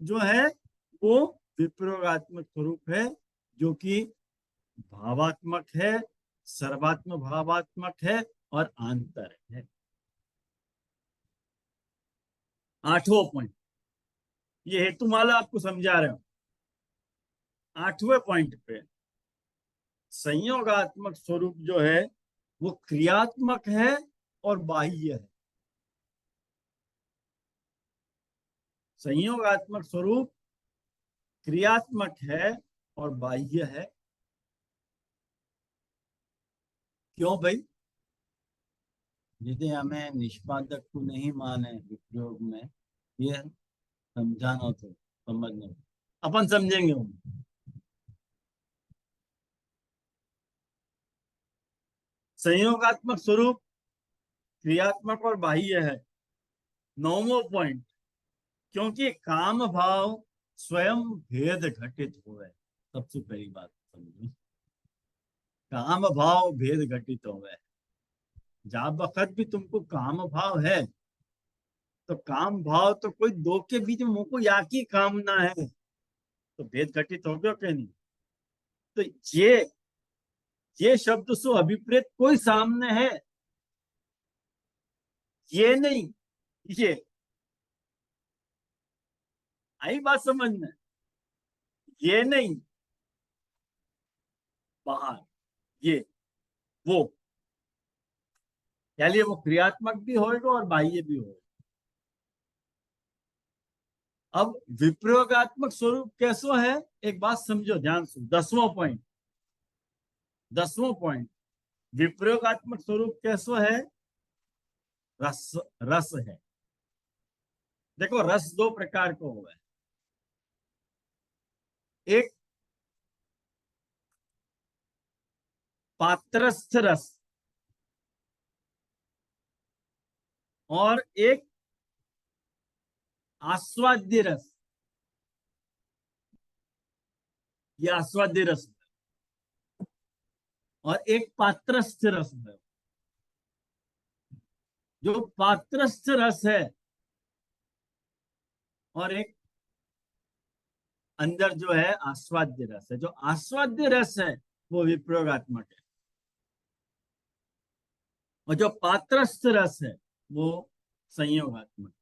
जो है वो विप्रयोगात्मक स्वरूप है, जो कि भावात्मक है, सर्वात्म भावात्मक है और अंतर है। आठवां पॉइंट, ये हेतुमाला आपको समझा रहे हो। आठवें पॉइंट पे संयोगात्मक स्वरूप जो है वो क्रियात्मक है और बाह्य है। संयोगात्मक स्वरूप क्रियात्मक है और बाह्य है। क्यों भाई? यदि हमें निष्पादक को नहीं माने विप्रयोग में, ये समझाना तो समझना, अपन समझेंगे। संयोगात्मक स्वरूप क्रियात्मक और बाह्य है। नौवां पॉइंट, क्योंकि काम भाव स्वयं भेद घटित हुए। सबसे पहली बात समझो, काम भाव भेद घटित हुए। जब वक्त भी तुमको काम भाव है, तो काम भाव तो कोई दो के बीच में मुझको या की कामना है, तो भेद घटित हो गया क्या नहीं? तो ये शब्द सो अभिप्रेत कोई सामने है, ये नहीं, ये आई बात समझ में? ये नहीं, बाहर, ये वो, यानी वो क्रियात्मक भी होएगा और बाह्य भी होएगा। अब विप्रयोगात्मक स्वरूप कैसो है, एक बात समझो ध्यान से। 10वां पॉइंट, 10वां पॉइंट, विप्रयोगात्मक स्वरूप कैसो है? रस, रस है। देखो रस दो प्रकार को हुआ है। एक पात्रस्थ रस और एक आस्वाद्य रस। ये आस्वाद्य रस है और एक पात्रस्थ रस है। जो पात्रस्थ रस है और एक अंदर जो है आस्वाद्य रस है। जो आस्वाद्य रस है वो विप्रयोगात्मक है और जो पात्रस्थ रस है वो संयोगात्मक।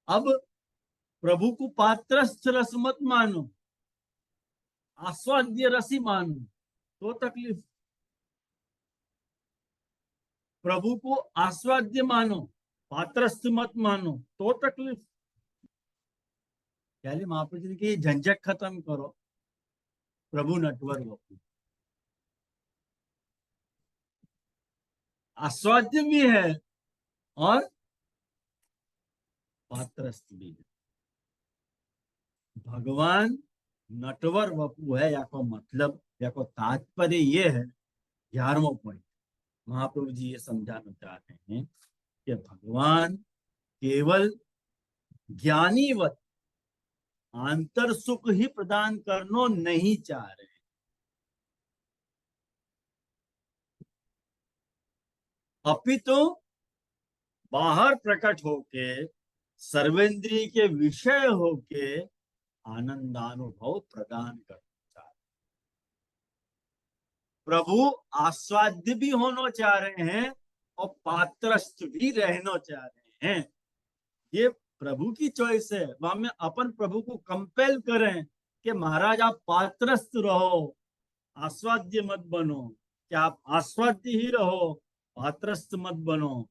अब प्रभु को पात्रस्थ रस मत मानो, आस्वाद्य रस ही मानो, तो तकलीफ। प्रभु को आस्वाद्य मानो, पात्रस्थ मत मानो, तो तकलीफ। पहले महाप्रभु जी ने कि झंझट खत्म करो, प्रभु नटवर वपू। आस्वाद्य भी है और पात्रस्थ भी है। भगवान नटवर वपू है, या को मतलब या को तात्पर्य ये है। 11वां पॉइंट, महाप्रभु जी ये समझाना चाह रहे हैं कि भगवान केवल ज्ञानीवत आंतर सुख ही प्रदान करना नहीं चाह रहे, अपितु बाहर प्रकट होके सर्वेंद्रिय के विषय होके आनंदानुभव प्रदान करना चाह रहे। प्रभु आस्वाद्य भी होना चाह रहे हैं और पात्रस्थ भी रहना चाह रहे हैं। ये प्रभु की चॉइस है। वहां में अपन प्रभु को कंपेल करें कि महाराज आप पात्रस्थ रहो, आस्वाद्य मत बनो। क्या आप आस्वाद्य ही रहो, पात्रस्थ मत बनो।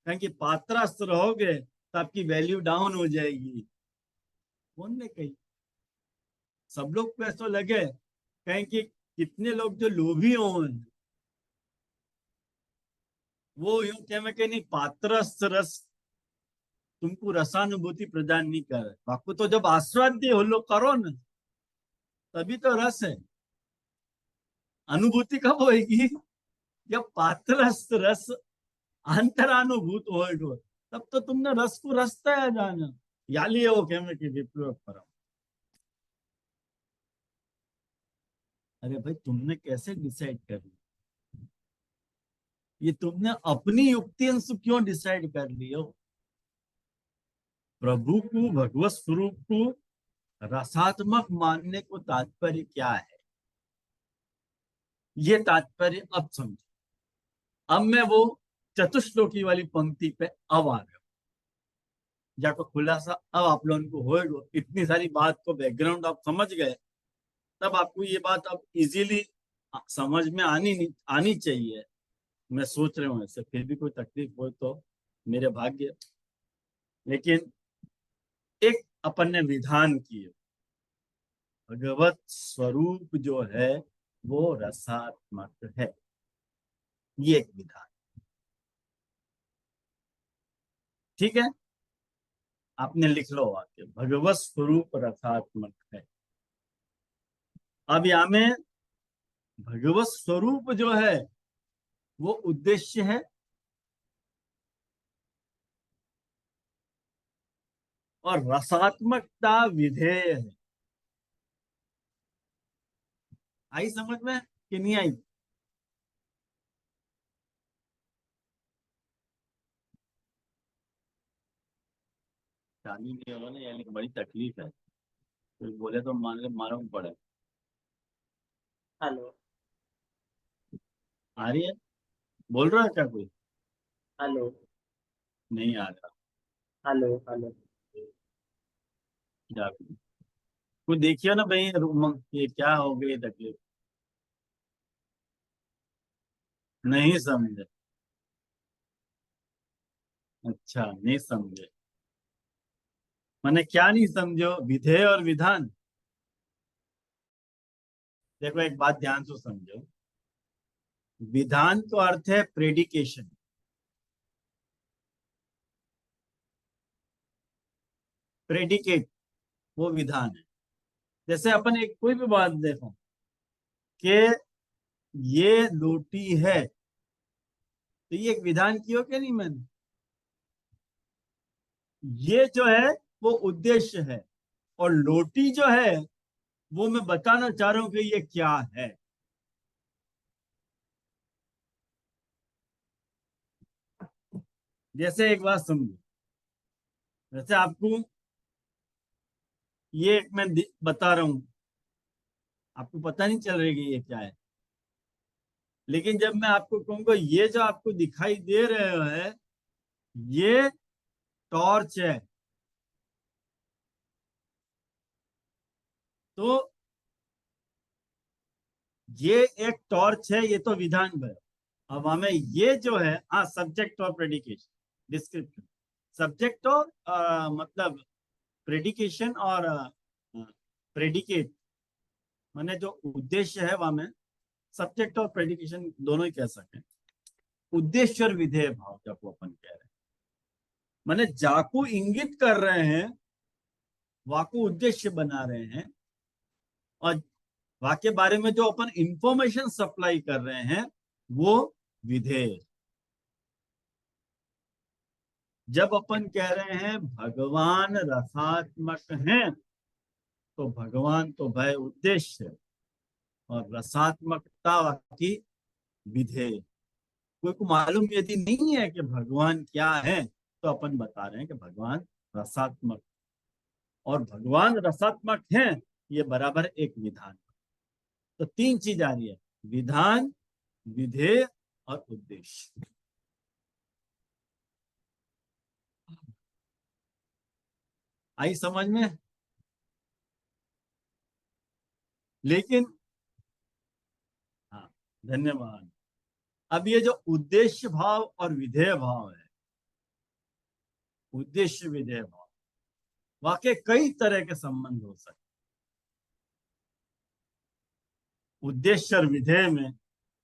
क्योंकि पात्रस्थ रहोगे तो आपकी वैल्यू डाउन हो जाएगी। कौन ने कही? सब लोग को ऐसा लगे कहीं कि कितने लोग जो लोभी हो वो यूं कहे कि नहीं, पात्रस्थ रस तुमको रसानुभूति प्रदान नहीं कर रहे। बापू तो जब आस्वाद्य हो लो करो ना, तभी तो रस है। अनुभूति कब होगी? जब पात्रस्थ रस अंतरानुभूत हो, तब तो तुमने रस को रसता है जाना। याली हो कहने की विप्रयोग परम। अरे भाई, तुमने कैसे डिसाइड कर लिया? ये तुमने अपनी युक्ति से क्यों डिसाइड कर लियो? प्रभु को, भगवत स्वरूप को रसात्मक मानने को तात्पर्य क्या है, ये तात्पर्य अब समझो। अब मैं वो चतुश्लोकी वाली पंक्ति पे अब आ गया, जाको खुलासा अब आप लोगों को होएगा। इतनी सारी बात को बैकग्राउंड आप समझ गए, तब आपको ये बात अब इजीली समझ में आनी चाहिए। मैं सोच रहा हूँ ऐसे, फिर भी कोई तकलीफ हो तो मेरे भाग्य। लेकिन एक अपन ने विधान किए, भगवत स्वरूप जो है वो रसात्मक है, ये एक विधान। ठीक है, आपने लिख लो वाक्य, भगवत स्वरूप रसात्मक है। अब यहाँ में भगवत स्वरूप जो है वो उद्देश्य है, और रसात्मकता विधेय है। आई समझ में कि नहीं आई? शादी नहीं होगा ना, यानी कि बड़ी तकलीफ है। कोई बोले तो मान ले मालूम पड़े। हेलो। आ रही है? बोल रहा है क्या कोई? हेलो। नहीं आ रहा। हेलो। हेलो। जा कोई देखियो ना भाई, ये क्या हो गई तकलीफ? नहीं समझे? अच्छा, नहीं समझे। मैंने क्या नहीं समझो? विधेय और विधान। देखो एक बात ध्यान से समझो, विधान तो अर्थ है प्रेडिकेशन। प्रेडिकेट वो विधान है। जैसे अपन एक कोई भी बात देखो कि ये रोटी है, तो ये एक विधान किया क्या नहीं मैंने? ये जो है वो उद्देश्य है, और लोटी जो है वो मैं बताना चाह रहा हूं कि ये क्या है। जैसे एक बात समझो, जैसे आपको ये एक मैं बता रहा हूं, आपको पता नहीं चल रही कि ये क्या है। लेकिन जब मैं आपको कहूंगा ये जो आपको दिखाई दे रहे है ये टॉर्च है, तो ये एक टॉर्च है, ये तो विधान है। अब हमें ये जो है, हाँ, सब्जेक्ट और प्रेडिकेशन डिस्क्रिप्शन। सब्जेक्ट और मतलब प्रेडिकेशन और प्रेडिकेट, माने जो उद्देश्य है वहां में सब्जेक्ट और प्रेडिकेशन दोनों ही कह सकते हैं। उद्देश्य और विधेय भाव जब अपन कह रहे हैं, माने जाको इंगित कर रहे हैं वाको उद्देश्य बना रहे हैं, और वाके बारे में जो अपन इंफॉर्मेशन सप्लाई कर रहे हैं वो विधेय। जब अपन कह रहे हैं भगवान रसात्मक हैं, तो भगवान तो भय उद्देश्य और रसात्मकता की विधेय। कोई को मालूम यदि नहीं है कि भगवान क्या है, तो अपन बता रहे हैं कि भगवान रसात्मक, और भगवान रसात्मक हैं, ये बराबर एक विधान। तो तीन चीज आ रही है, विधान, विधेय और उद्देश्य। आई समझ में? लेकिन हाँ, धन्यवाद। अब ये जो उद्देश्य भाव और विधेय भाव है, उद्देश्य विधेय भाव वाकई कई तरह के संबंध हो सकते। उद्देश्य और विधेय में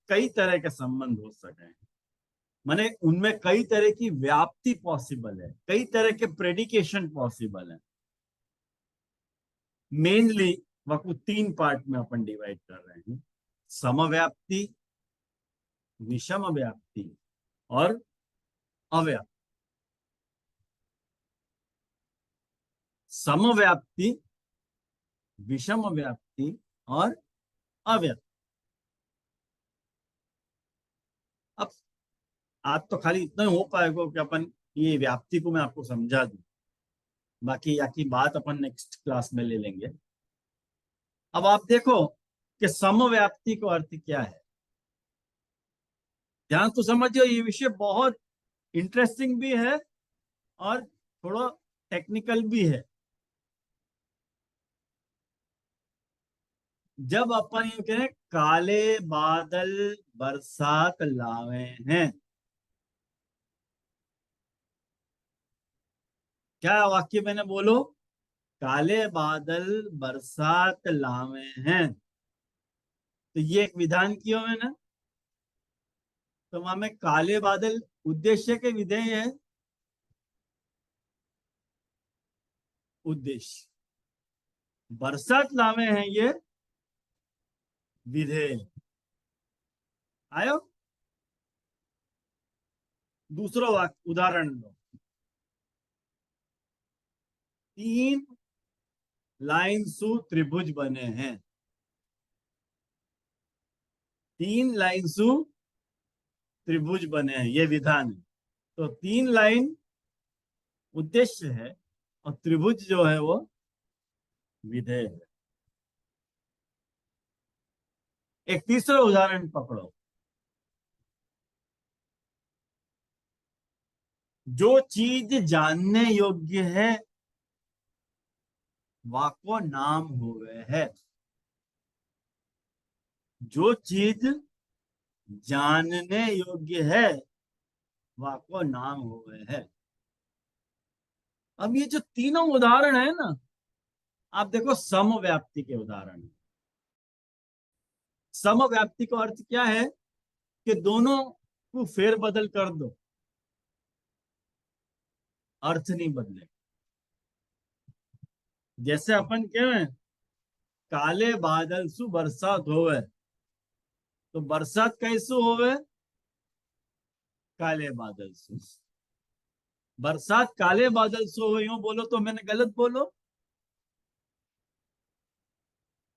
कई तरह के संबंध हो सके हैं, माने उनमें कई तरह की व्याप्ति पॉसिबल है, कई तरह के प्रेडिकेशन पॉसिबल है। मेनली वह तीन पार्ट में अपन डिवाइड कर रहे हैं, समव्याप्ति, विषम व्याप्ति और अव्याप्ति। समव्याप्ति, विषम व्याप्ति और अव्याप्ति। अब आज तो खाली इतना ही हो पाएगा कि अपन ये व्याप्ति को मैं आपको समझा दूं, बाकी या की बात अपन नेक्स्ट क्लास में ले लेंगे। अब आप देखो कि समव्याप्ति का अर्थ क्या है। ध्यान तो समझिए, ये विषय बहुत इंटरेस्टिंग भी है और थोड़ा टेक्निकल भी है। जब अपन ये कह रहे हैं काले बादल बरसात लावे हैं, क्या वाक्य मैंने बोलो, काले बादल बरसात लावे हैं, तो ये एक विधान किया मैंने। तो वहां में काले बादल उद्देश्य के विधेय है, उद्देश्य, बरसात लावे हैं ये विधेय। आयो दूसरा वाक्य उदाहरण लो, तीन लाइन सु त्रिभुज बने हैं, तीन लाइन सु त्रिभुज बने हैं, ये विधान है। तो तीन लाइन उद्देश्य है और त्रिभुज जो है वो विधेय है। एक तीसरा उदाहरण पकड़ो, जो चीज जानने योग्य है वाको नाम हुए है। जो चीज जानने योग्य है वाको नाम हुए है। अब ये जो तीनों उदाहरण है ना, आप देखो समव्याप्ति के उदाहरण। समव्याप्ति का अर्थ क्या है कि दोनों को फेरबदल कर दो, अर्थ नहीं बदले। जैसे अपन कह रहे हैं काले बादल सु बरसात होवे, तो बरसात कैसु होवे, काले बादल सु। बरसात काले बादल से होवे यूं बोलो तो मैंने गलत बोलो,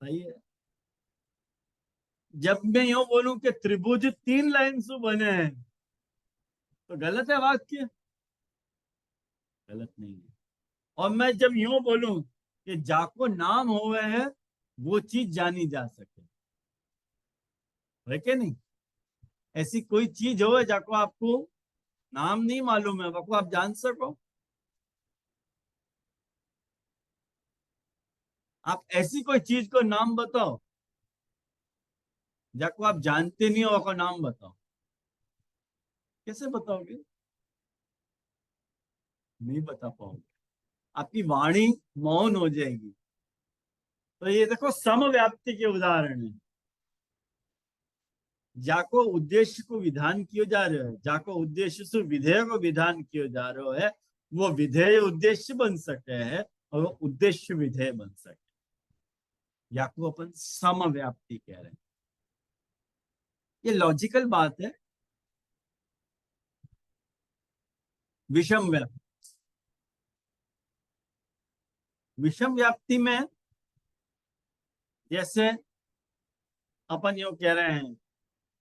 सही है। जब मैं यूं बोलूं कि त्रिभुज तीन लाइन से बने हैं, तो गलत है वाक्य, गलत नहीं है। और मैं जब यूं बोलूं कि जाको नाम होवे है वो चीज जानी जा सके, है कि नहीं। ऐसी कोई चीज हो जाको आपको नाम नहीं मालूम है, वो आप जान सको। आप ऐसी कोई चीज को नाम बताओ जाको आप जानते नहीं हो, वो नाम बताओ, कैसे बताओगे, नहीं बता पाओगे, आपकी वाणी मौन हो जाएगी। तो ये देखो समव्याप्ति के उदाहरण है। जाको उद्देश्य को विधान किया जा रहा है, जाको उद्देश्य से विधेय को विधान किया जा रहा है, वो विधेय उद्देश्य बन सके है और वो उद्देश्य विधेय बन सके, या को अपन समव्याप्ति कह रहे हैं। ये लॉजिकल बात है। विषम व्याप्ति, विषम व्याप्ति में जैसे अपन यो कह रहे हैं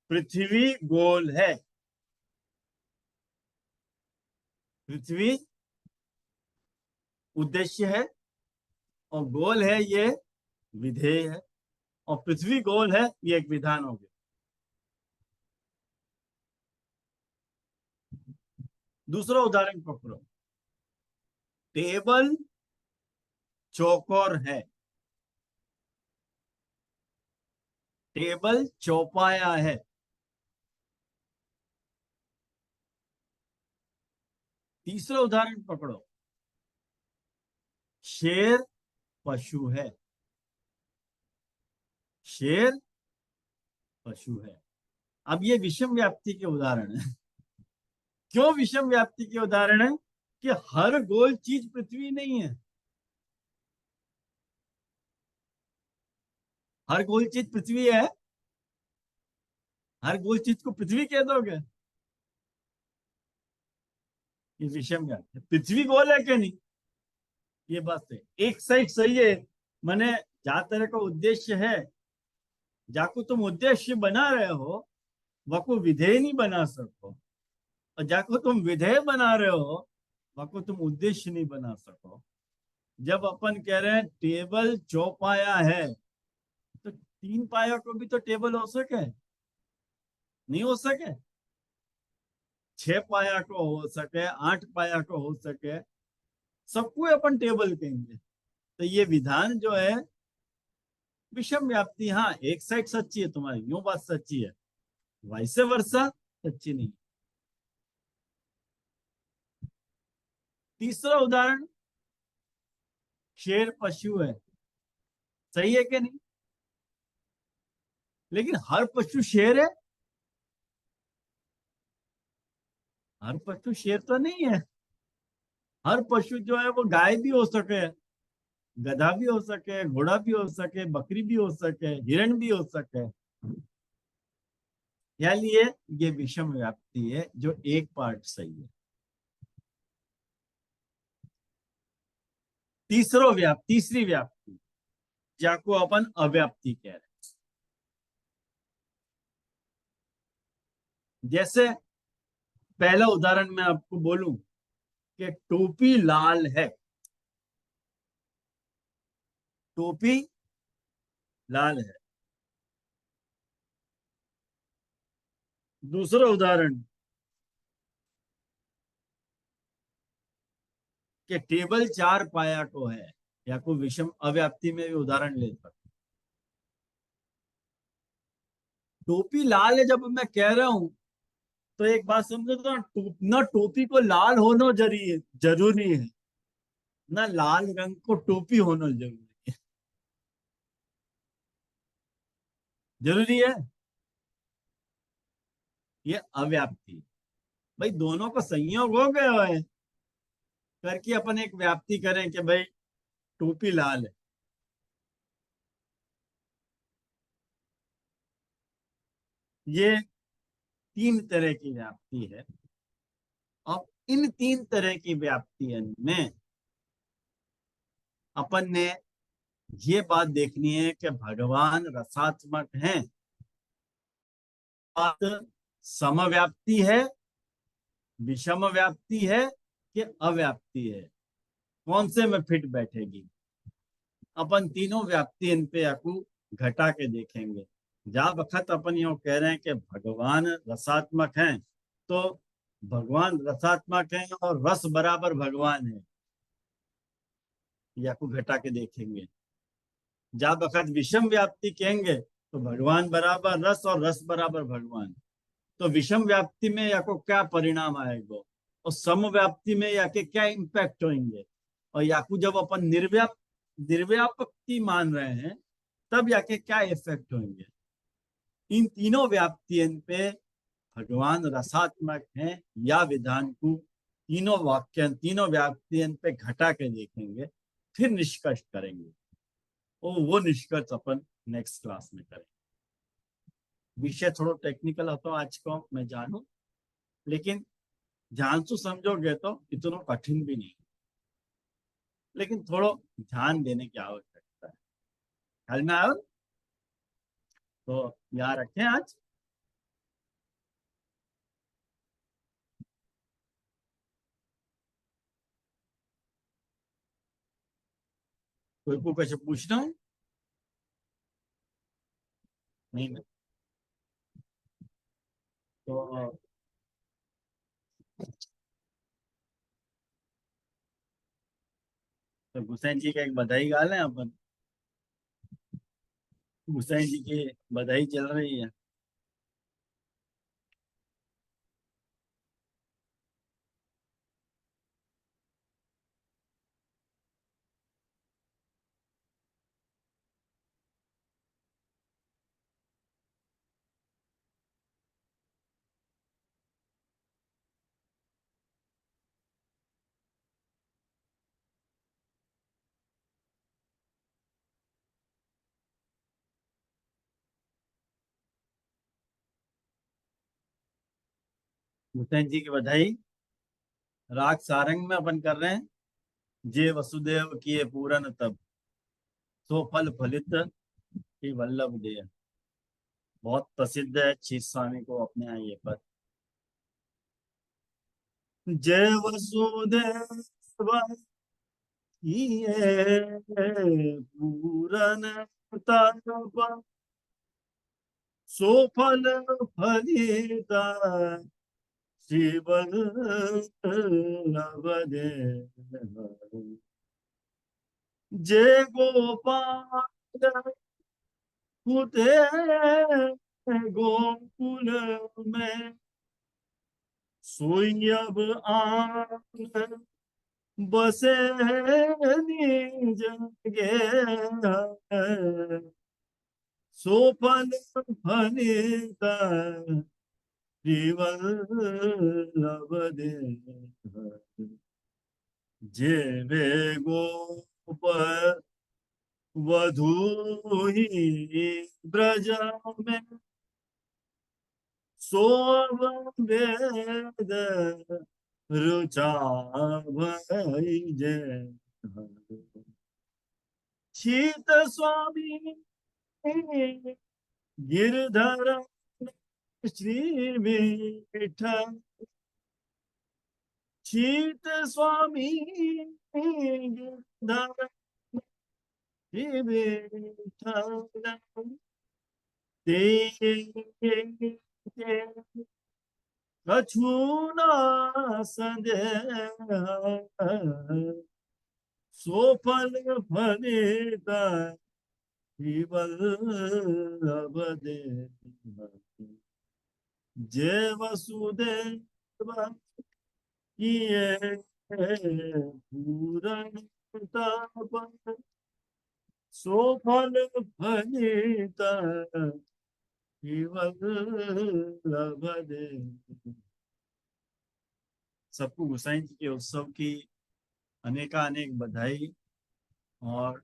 पृथ्वी गोल है, पृथ्वी उद्देश्य है और गोल है ये विधेय है, और पृथ्वी गोल है ये एक विधान हो गया। दूसरा उदाहरण पकड़ो, टेबल चौकोर है, टेबल चौपाया है। तीसरा उदाहरण पकड़ो, शेर पशु है, शेर पशु है। अब ये विषम व्याप्ति के उदाहरण है। क्यों विषम व्याप्ति के उदाहरण है? कि हर गोल चीज पृथ्वी नहीं है। हर गोल चीज पृथ्वी है? हर गोल चीज को पृथ्वी कह दोगे? ये विषम व्याप्ति। पृथ्वी गोल है कि नहीं, ये बात है। एक साइड सही है, मैंने जहां तरह का उद्देश्य है, जाको तुम उद्देश्य बना रहे हो वको विधेय नहीं बना सको, और जाको तुम विधेय बना रहे हो वको तुम उद्देश्य नहीं बना सको। जब अपन कह रहे हैं टेबल चौपाया है, तो 3 पाया को भी तो टेबल हो सके? नहीं हो सके। 6 पाया को हो सके, 8 पाया को हो सके, सबको अपन टेबल कहेंगे। तो ये विधान जो है विषम व्याप्ति, हाँ एक साइड सच्ची है तुम्हारी, यूं बात सच्ची है, वैसे वर्षा सच्ची नहीं। तीसरा उदाहरण, शेर पशु है, सही है कि नहीं? लेकिन हर पशु शेर है? हर पशु शेर तो नहीं है। हर पशु जो है वो गाय भी हो सके, गधा भी हो सके, घोड़ा भी हो सके, बकरी भी हो सके, हिरण भी हो सके। यानी ये विषम व्याप्ति है जो एक पार्ट सही है। तीसरी व्याप्ति, जाको अपन अव्याप्ति कह रहे हैं। जैसे पहला उदाहरण मैं आपको बोलूं कि टोपी लाल है, टोपी लाल है। दूसरा उदाहरण कि टेबल 4 पाया को है, या कोई विषम अव्याप्ति में भी उदाहरण ले सकते। टोपी लाल है जब मैं कह रहा हूं, तो एक बात समझो तो, ना टोपी को लाल होना जरूरी है, ना लाल रंग को टोपी होना जरूरी है। जरूरी है? ये अव्याप्ति। भाई दोनों का संयोग हो गया है, करके अपन एक व्याप्ति करें कि भाई टोपी लाल है। ये 3 तरह की व्याप्ति है। अब इन 3 तरह की व्याप्ति में अपन ने ये बात देखनी है कि भगवान रसात्मक हैं, बात समव्याप्ति है, विषम व्याप्ति है, कि अव्याप्ति है, कौन से में फिट बैठेगी। अपन तीनों व्याप्ति इन पे आपको घटा के देखेंगे। जहां वक्त अपन यो कह रहे हैं कि भगवान रसात्मक हैं, तो भगवान रसात्मक हैं और रस बराबर भगवान है, या को घटा के देखेंगे। जहां वक्त विषम व्याप्ति कहेंगे तो भगवान बराबर रस और रस बराबर भगवान। तो विषम व्याप्ति में या को क्या परिणाम आएगा, और सम व्याप्ति में या के क्या इम्पैक्ट होंगे, और याकू जब अपन निर्व्यापकती मान रहे हैं तब जाके क्या इफेक्ट होंगे। इन तीनों व्याप्तियों पे भगवान रसात्मक हैं या विधान को तीनों व्याप्तियों पे घटा के देखेंगे, फिर निष्कर्ष करेंगे। और वो निष्कर्ष अपन नेक्स्ट क्लास में करेंगे। विषय थोड़ा टेक्निकल होता है आज को मैं जानू, लेकिन ध्यान से समझोगे तो इतना कठिन भी नहीं, लेकिन थोड़ा ध्यान देने की आवश्यकता है। ख्याल में आयो? तो याद रखें आज। कोई को कैसे पूछना है? नहीं ना? तो गुसैन जी का एक बधाई गाल है अपन। गुसैन जी की बधाई चल रही है। भूतन जी की बधाई। राग सारंग में अपन कर रहे हैं। जे वसुदेव किए पूरन तब, सो फल फलित ही वल्लभ दे। बहुत प्रसिद्ध है शीश स्वामी को अपने यहाँ ये पद। जय वसुदेव किए पूरन तब, सो फल फलित शिव दे। जय गोपाल हुते गोकुल में, सोई अब आन बसे निज गे। सो फल फलित वल्लभ दे। जे वे गोप वधू ही ब्रज में, सोम वेद रुचा भई जय। शीत स्वामी गिरधर श्री विठल, शीत स्वामी गिरधर श्री विठल, ते कछु न संदेह, सो फल फलित वल्लभ दे। जय वसुदेव किए पूरन तप, सो फल फलित वल्लभ दे। सबको गोसाई जी के उत्सव की अनेकानेक बधाई। और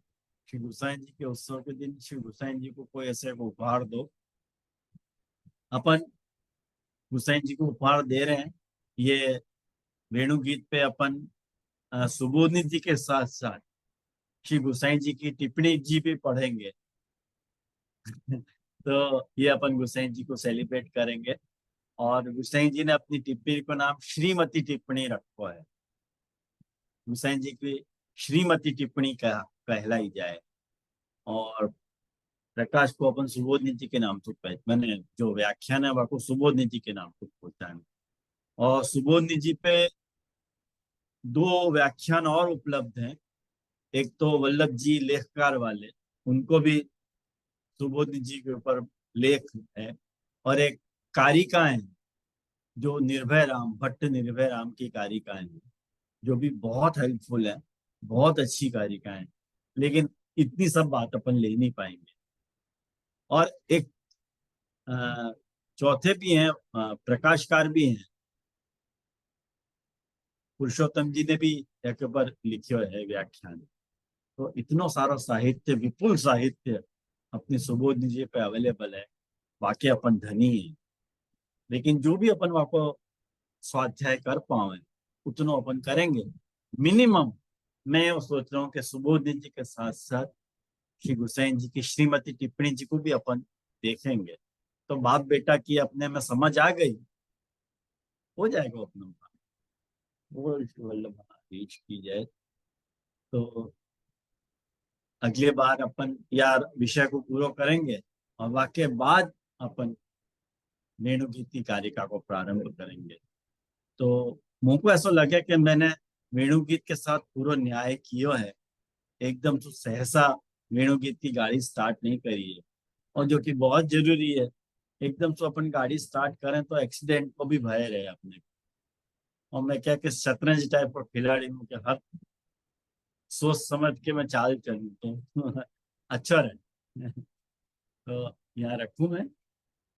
श्री गोसाई जी के उत्सव के दिन श्री गोसाई जी को कोई ऐसे को उपहार दो। अपन गोसाई जी को उपहार दे रहे हैं। ये वेणु गीत पे अपन सुबोधनी जी के साथ साथ श्री गोसाई जी की टिप्पणी जी भी पढ़ेंगे। तो ये अपन गोसाई जी को सेलिब्रेट करेंगे। और गोसाई जी ने अपनी टिप्पणी को नाम श्रीमती टिप्पणी रखा है। गोसाई जी की श्रीमती टिप्पणी का कहलाई जाए। और प्रकाश को अपन सुबोधनी जी के नाम से मैंने जो व्याख्यान है वह सुबोधनी जी के नाम से पूछा है। और सुबोधनी जी पे दो व्याख्यान और उपलब्ध हैं। एक तो वल्लभ जी लेखकार वाले, उनको भी सुबोधनी जी के ऊपर लेख है। और एक कारिकाएं जो निर्भय राम भट्ट निर्भय राम की कारिकाएं हैं, जो भी बहुत हेल्पफुल है, बहुत अच्छी कारिकाएं। लेकिन इतनी सब बात अपन ले नहीं पाएंगे। और एक चौथे भी हैं, प्रकाशकार भी हैं। पुरुषोत्तम जी ने भी एक पर लिखे है व्याख्यान। तो इतना सारा साहित्य, विपुल साहित्य अपनी सुबोधनी जी पे अवेलेबल है। वाकई अपन धनी है। लेकिन जो भी अपन वहाँ को स्वाध्याय कर पाए उतना अपन करेंगे। मिनिमम मैं वो सोच रहा हूँ कि सुबोधनी जी के साथ साथ श्री गुसैन जी की श्रीमती टिप्पणी जी को भी अपन देखेंगे। तो बाप बेटा की अपने में समझ आ गई, हो जाएगा अपना काम। वो वल्लभ रीच की जाए तो अगले बार अपन यार विषय को पूरा करेंगे। और वाकई बाद अपन वेणु गीत की कारिका को प्रारंभ करेंगे। तो मुझको ऐसा लगे कि मैंने वेणु गीत के साथ पूरा न्याय किया है। एकदम तो सहसा वेणु गीत की गाड़ी स्टार्ट नहीं करी है। और जो कि बहुत जरूरी है, एकदम से अपन गाड़ी स्टार्ट करें तो एक्सीडेंट को भी भय रहे अपने को। और मैं क्या कि शतरंज टाइप का खिलाड़ी हूँ कि हर सोच समझ के मैं चाल चलूँ तो अच्छा रहे। तो यहाँ रखूँ मैं।